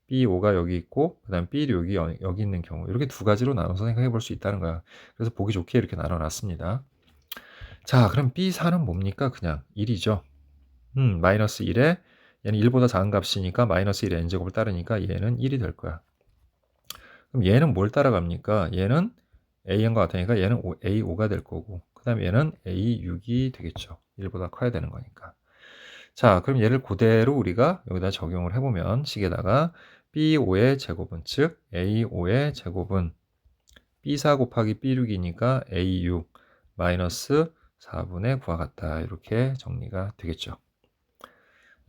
B5가 여기 있고 그다음 B6이 여기 있는 경우. 이렇게 두 가지로 나눠서 생각해 볼 수 있다는 거야. 그래서 보기 좋게 이렇게 나눠 놨습니다. 자, 그럼 B4는 뭡니까? 그냥 1이죠. 마이너스 1에 얘는 1보다 작은 값이니까 마이너스 1의 n제곱을 따르니까 얘는 1이 될 거야. 그럼 얘는 뭘 따라갑니까? 얘는 AN과 같으니까 얘는 A5가 될 거고 그 다음에 얘는 A6이 되겠죠. 1보다 커야 되는 거니까. 자, 그럼 얘를 그대로 우리가 여기다 적용을 해보면 식에다가 B5의 제곱은 즉 A5의 제곱은 B4 곱하기 B6이니까 A6 마이너스 4분의 9와 같다. 이렇게 정리가 되겠죠.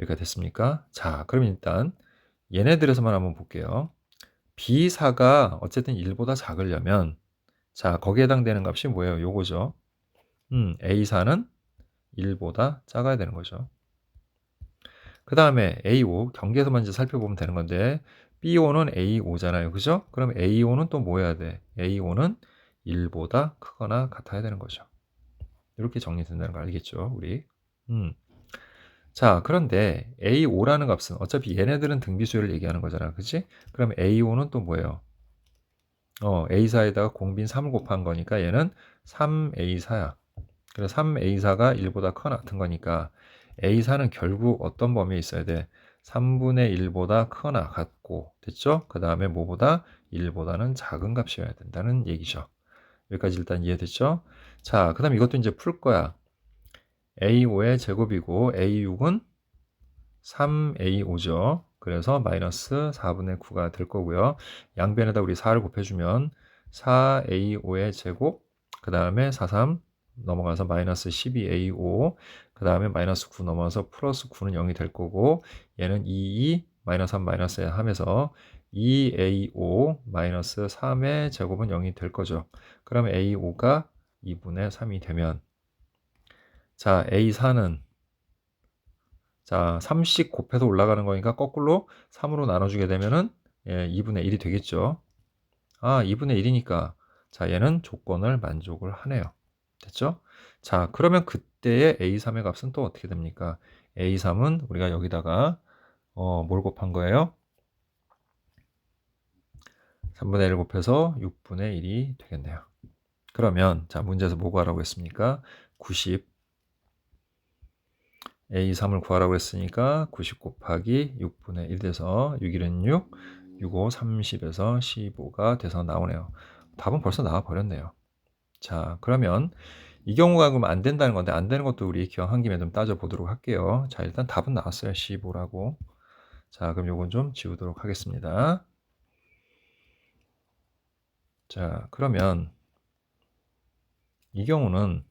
여기가 됐습니까? 자, 그럼 일단 얘네들에서만 한번 볼게요. B4가 어쨌든 1보다 작으려면 자, 거기에 해당되는 값이 뭐예요? 요거죠. A4는 1보다 작아야 되는 거죠. 그 다음에 A5 경계에서만 이제 살펴보면 되는 건데 B5는 A5잖아요. 그죠? 그럼 A5는 또 뭐 해야 돼? A5는 1보다 크거나 같아야 되는 거죠. 이렇게 정리된다는 거 알겠죠? 우리. 자, 그런데 A5라는 값은 어차피 얘네들은 등비수열을 얘기하는 거잖아. 그치? 그럼 A5는 또 뭐예요? A4에다가 공빈 3을 곱한 거니까 얘는 3A4야. 그래서 3A4가 1보다 커나 같은 거니까 A4는 결국 어떤 범위에 있어야 돼? 3분의 1보다 크거나 같고, 됐죠? 그 다음에 뭐보다 1보다는 작은 값이어야 된다는 얘기죠. 여기까지 일단 이해됐죠? 자, 그 다음 이것도 이제 풀 거야. A5의 제곱이고 A6은 3A5죠. 그래서 마이너스 4분의 9가 될 거고요. 양변에다 우리 4를 곱해주면 4A5의 제곱, 그 다음에 4, 3 넘어가서 마이너스 12A5 그 다음에 마이너스 9 넘어가서 플러스 9는 0이 될 거고 얘는 2, 마이너스 3 마이너스 하면서 2A5 마이너스 3의 제곱은 0이 될 거죠. 그러면 A5가 2분의 3이 되면 자 A4는 자 3씩 곱해서 올라가는 거니까 거꾸로 3으로 나눠주게 되면은 2분의 1이 되겠죠. 2분의 1이니까 자 얘는 조건을 만족을 하네요. 됐죠? 자 그러면 그때의 A3의 값은 또 어떻게 됩니까? A3은 우리가 여기다가 뭘 곱한 거예요? 3분의 1을 곱해서 6분의 1이 되겠네요. 그러면 자 문제에서 뭐 구하라고 했습니까? 90 A3을 구하라고 했으니까 90 곱하기 6분의 1 돼서 6, 1은 6, 6, 5, 30에서 15가 돼서 나오네요. 답은 벌써 나와 버렸네요. 자 그러면 이 경우가 그럼 안 된다는 건데 안 되는 것도 우리 기왕한 김에 좀 따져보도록 할게요. 자 일단 답은 나왔어요. 15라고. 자 그럼 요건 좀 지우도록 하겠습니다. 자 그러면 이 경우는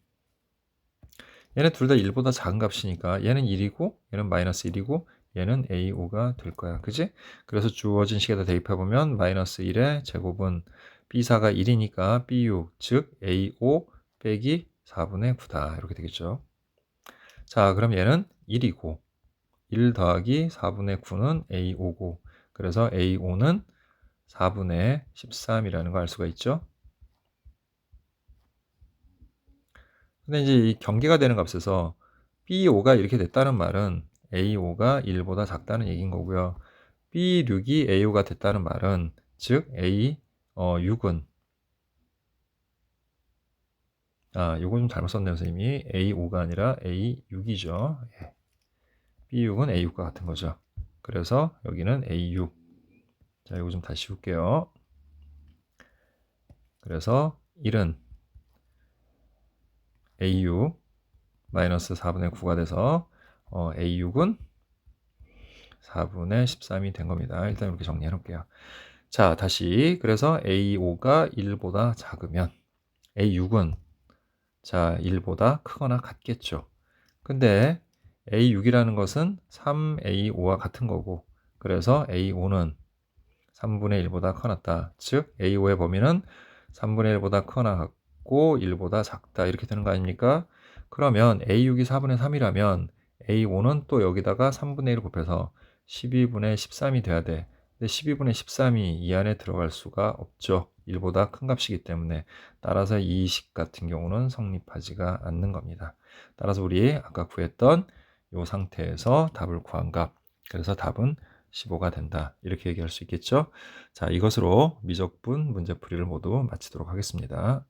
얘네 둘 다 1보다 작은 값이니까 얘는 1이고 얘는 마이너스 1이고 얘는 A5가 될 거야. 그지? 그래서 주어진 식에다 대입해보면 마이너스 1의 제곱은 B4가 1이니까 B6 즉 A5 빼기 4분의 9다. 이렇게 되겠죠. 자 그럼 얘는 1이고 1 더하기 4분의 9는 A5고 그래서 A5는 4분의 13이라는 걸 알 수가 있죠. 근데 이제 이 경계가 되는 값에서 B5가 이렇게 됐다는 말은 A5가 1보다 작다는 얘기인 거고요. B6이 A5가 됐다는 말은 즉 A6은 요거 좀 잘못 썼네요, 선생님이. A5가 아니라 A6이죠. B6은 A6과 같은 거죠. 그래서 여기는 A6. 자, 이거 좀 다시 씌울게요. 그래서 1은 A6 마이너스 4분의 9가 돼서 A6은 4분의 13이 된 겁니다. 일단 이렇게 정리해 놓을게요. 자, 다시 그래서 A5가 1보다 작으면 A6은 자 1보다 크거나 같겠죠. 근데 A6이라는 것은 3A5와 같은 거고 그래서 A5는 3분의 1보다 커났다. 즉 A5의 범위는 3분의 1보다 크거나 같고 1보다 작다. 이렇게 되는 거 아닙니까? 그러면 A6이 4분의 3이라면 A5는 또 여기다가 3분의 1 곱해서 12분의 13이 돼야 돼. 근데 12분의 13이 이 안에 들어갈 수가 없죠. 1보다 큰 값이기 때문에. 따라서 이 식 같은 경우는 성립하지가 않는 겁니다. 따라서 우리 아까 구했던 이 상태에서 답을 구한 값. 그래서 답은 15가 된다. 이렇게 얘기할 수 있겠죠. 자, 이것으로 미적분 문제풀이를 모두 마치도록 하겠습니다.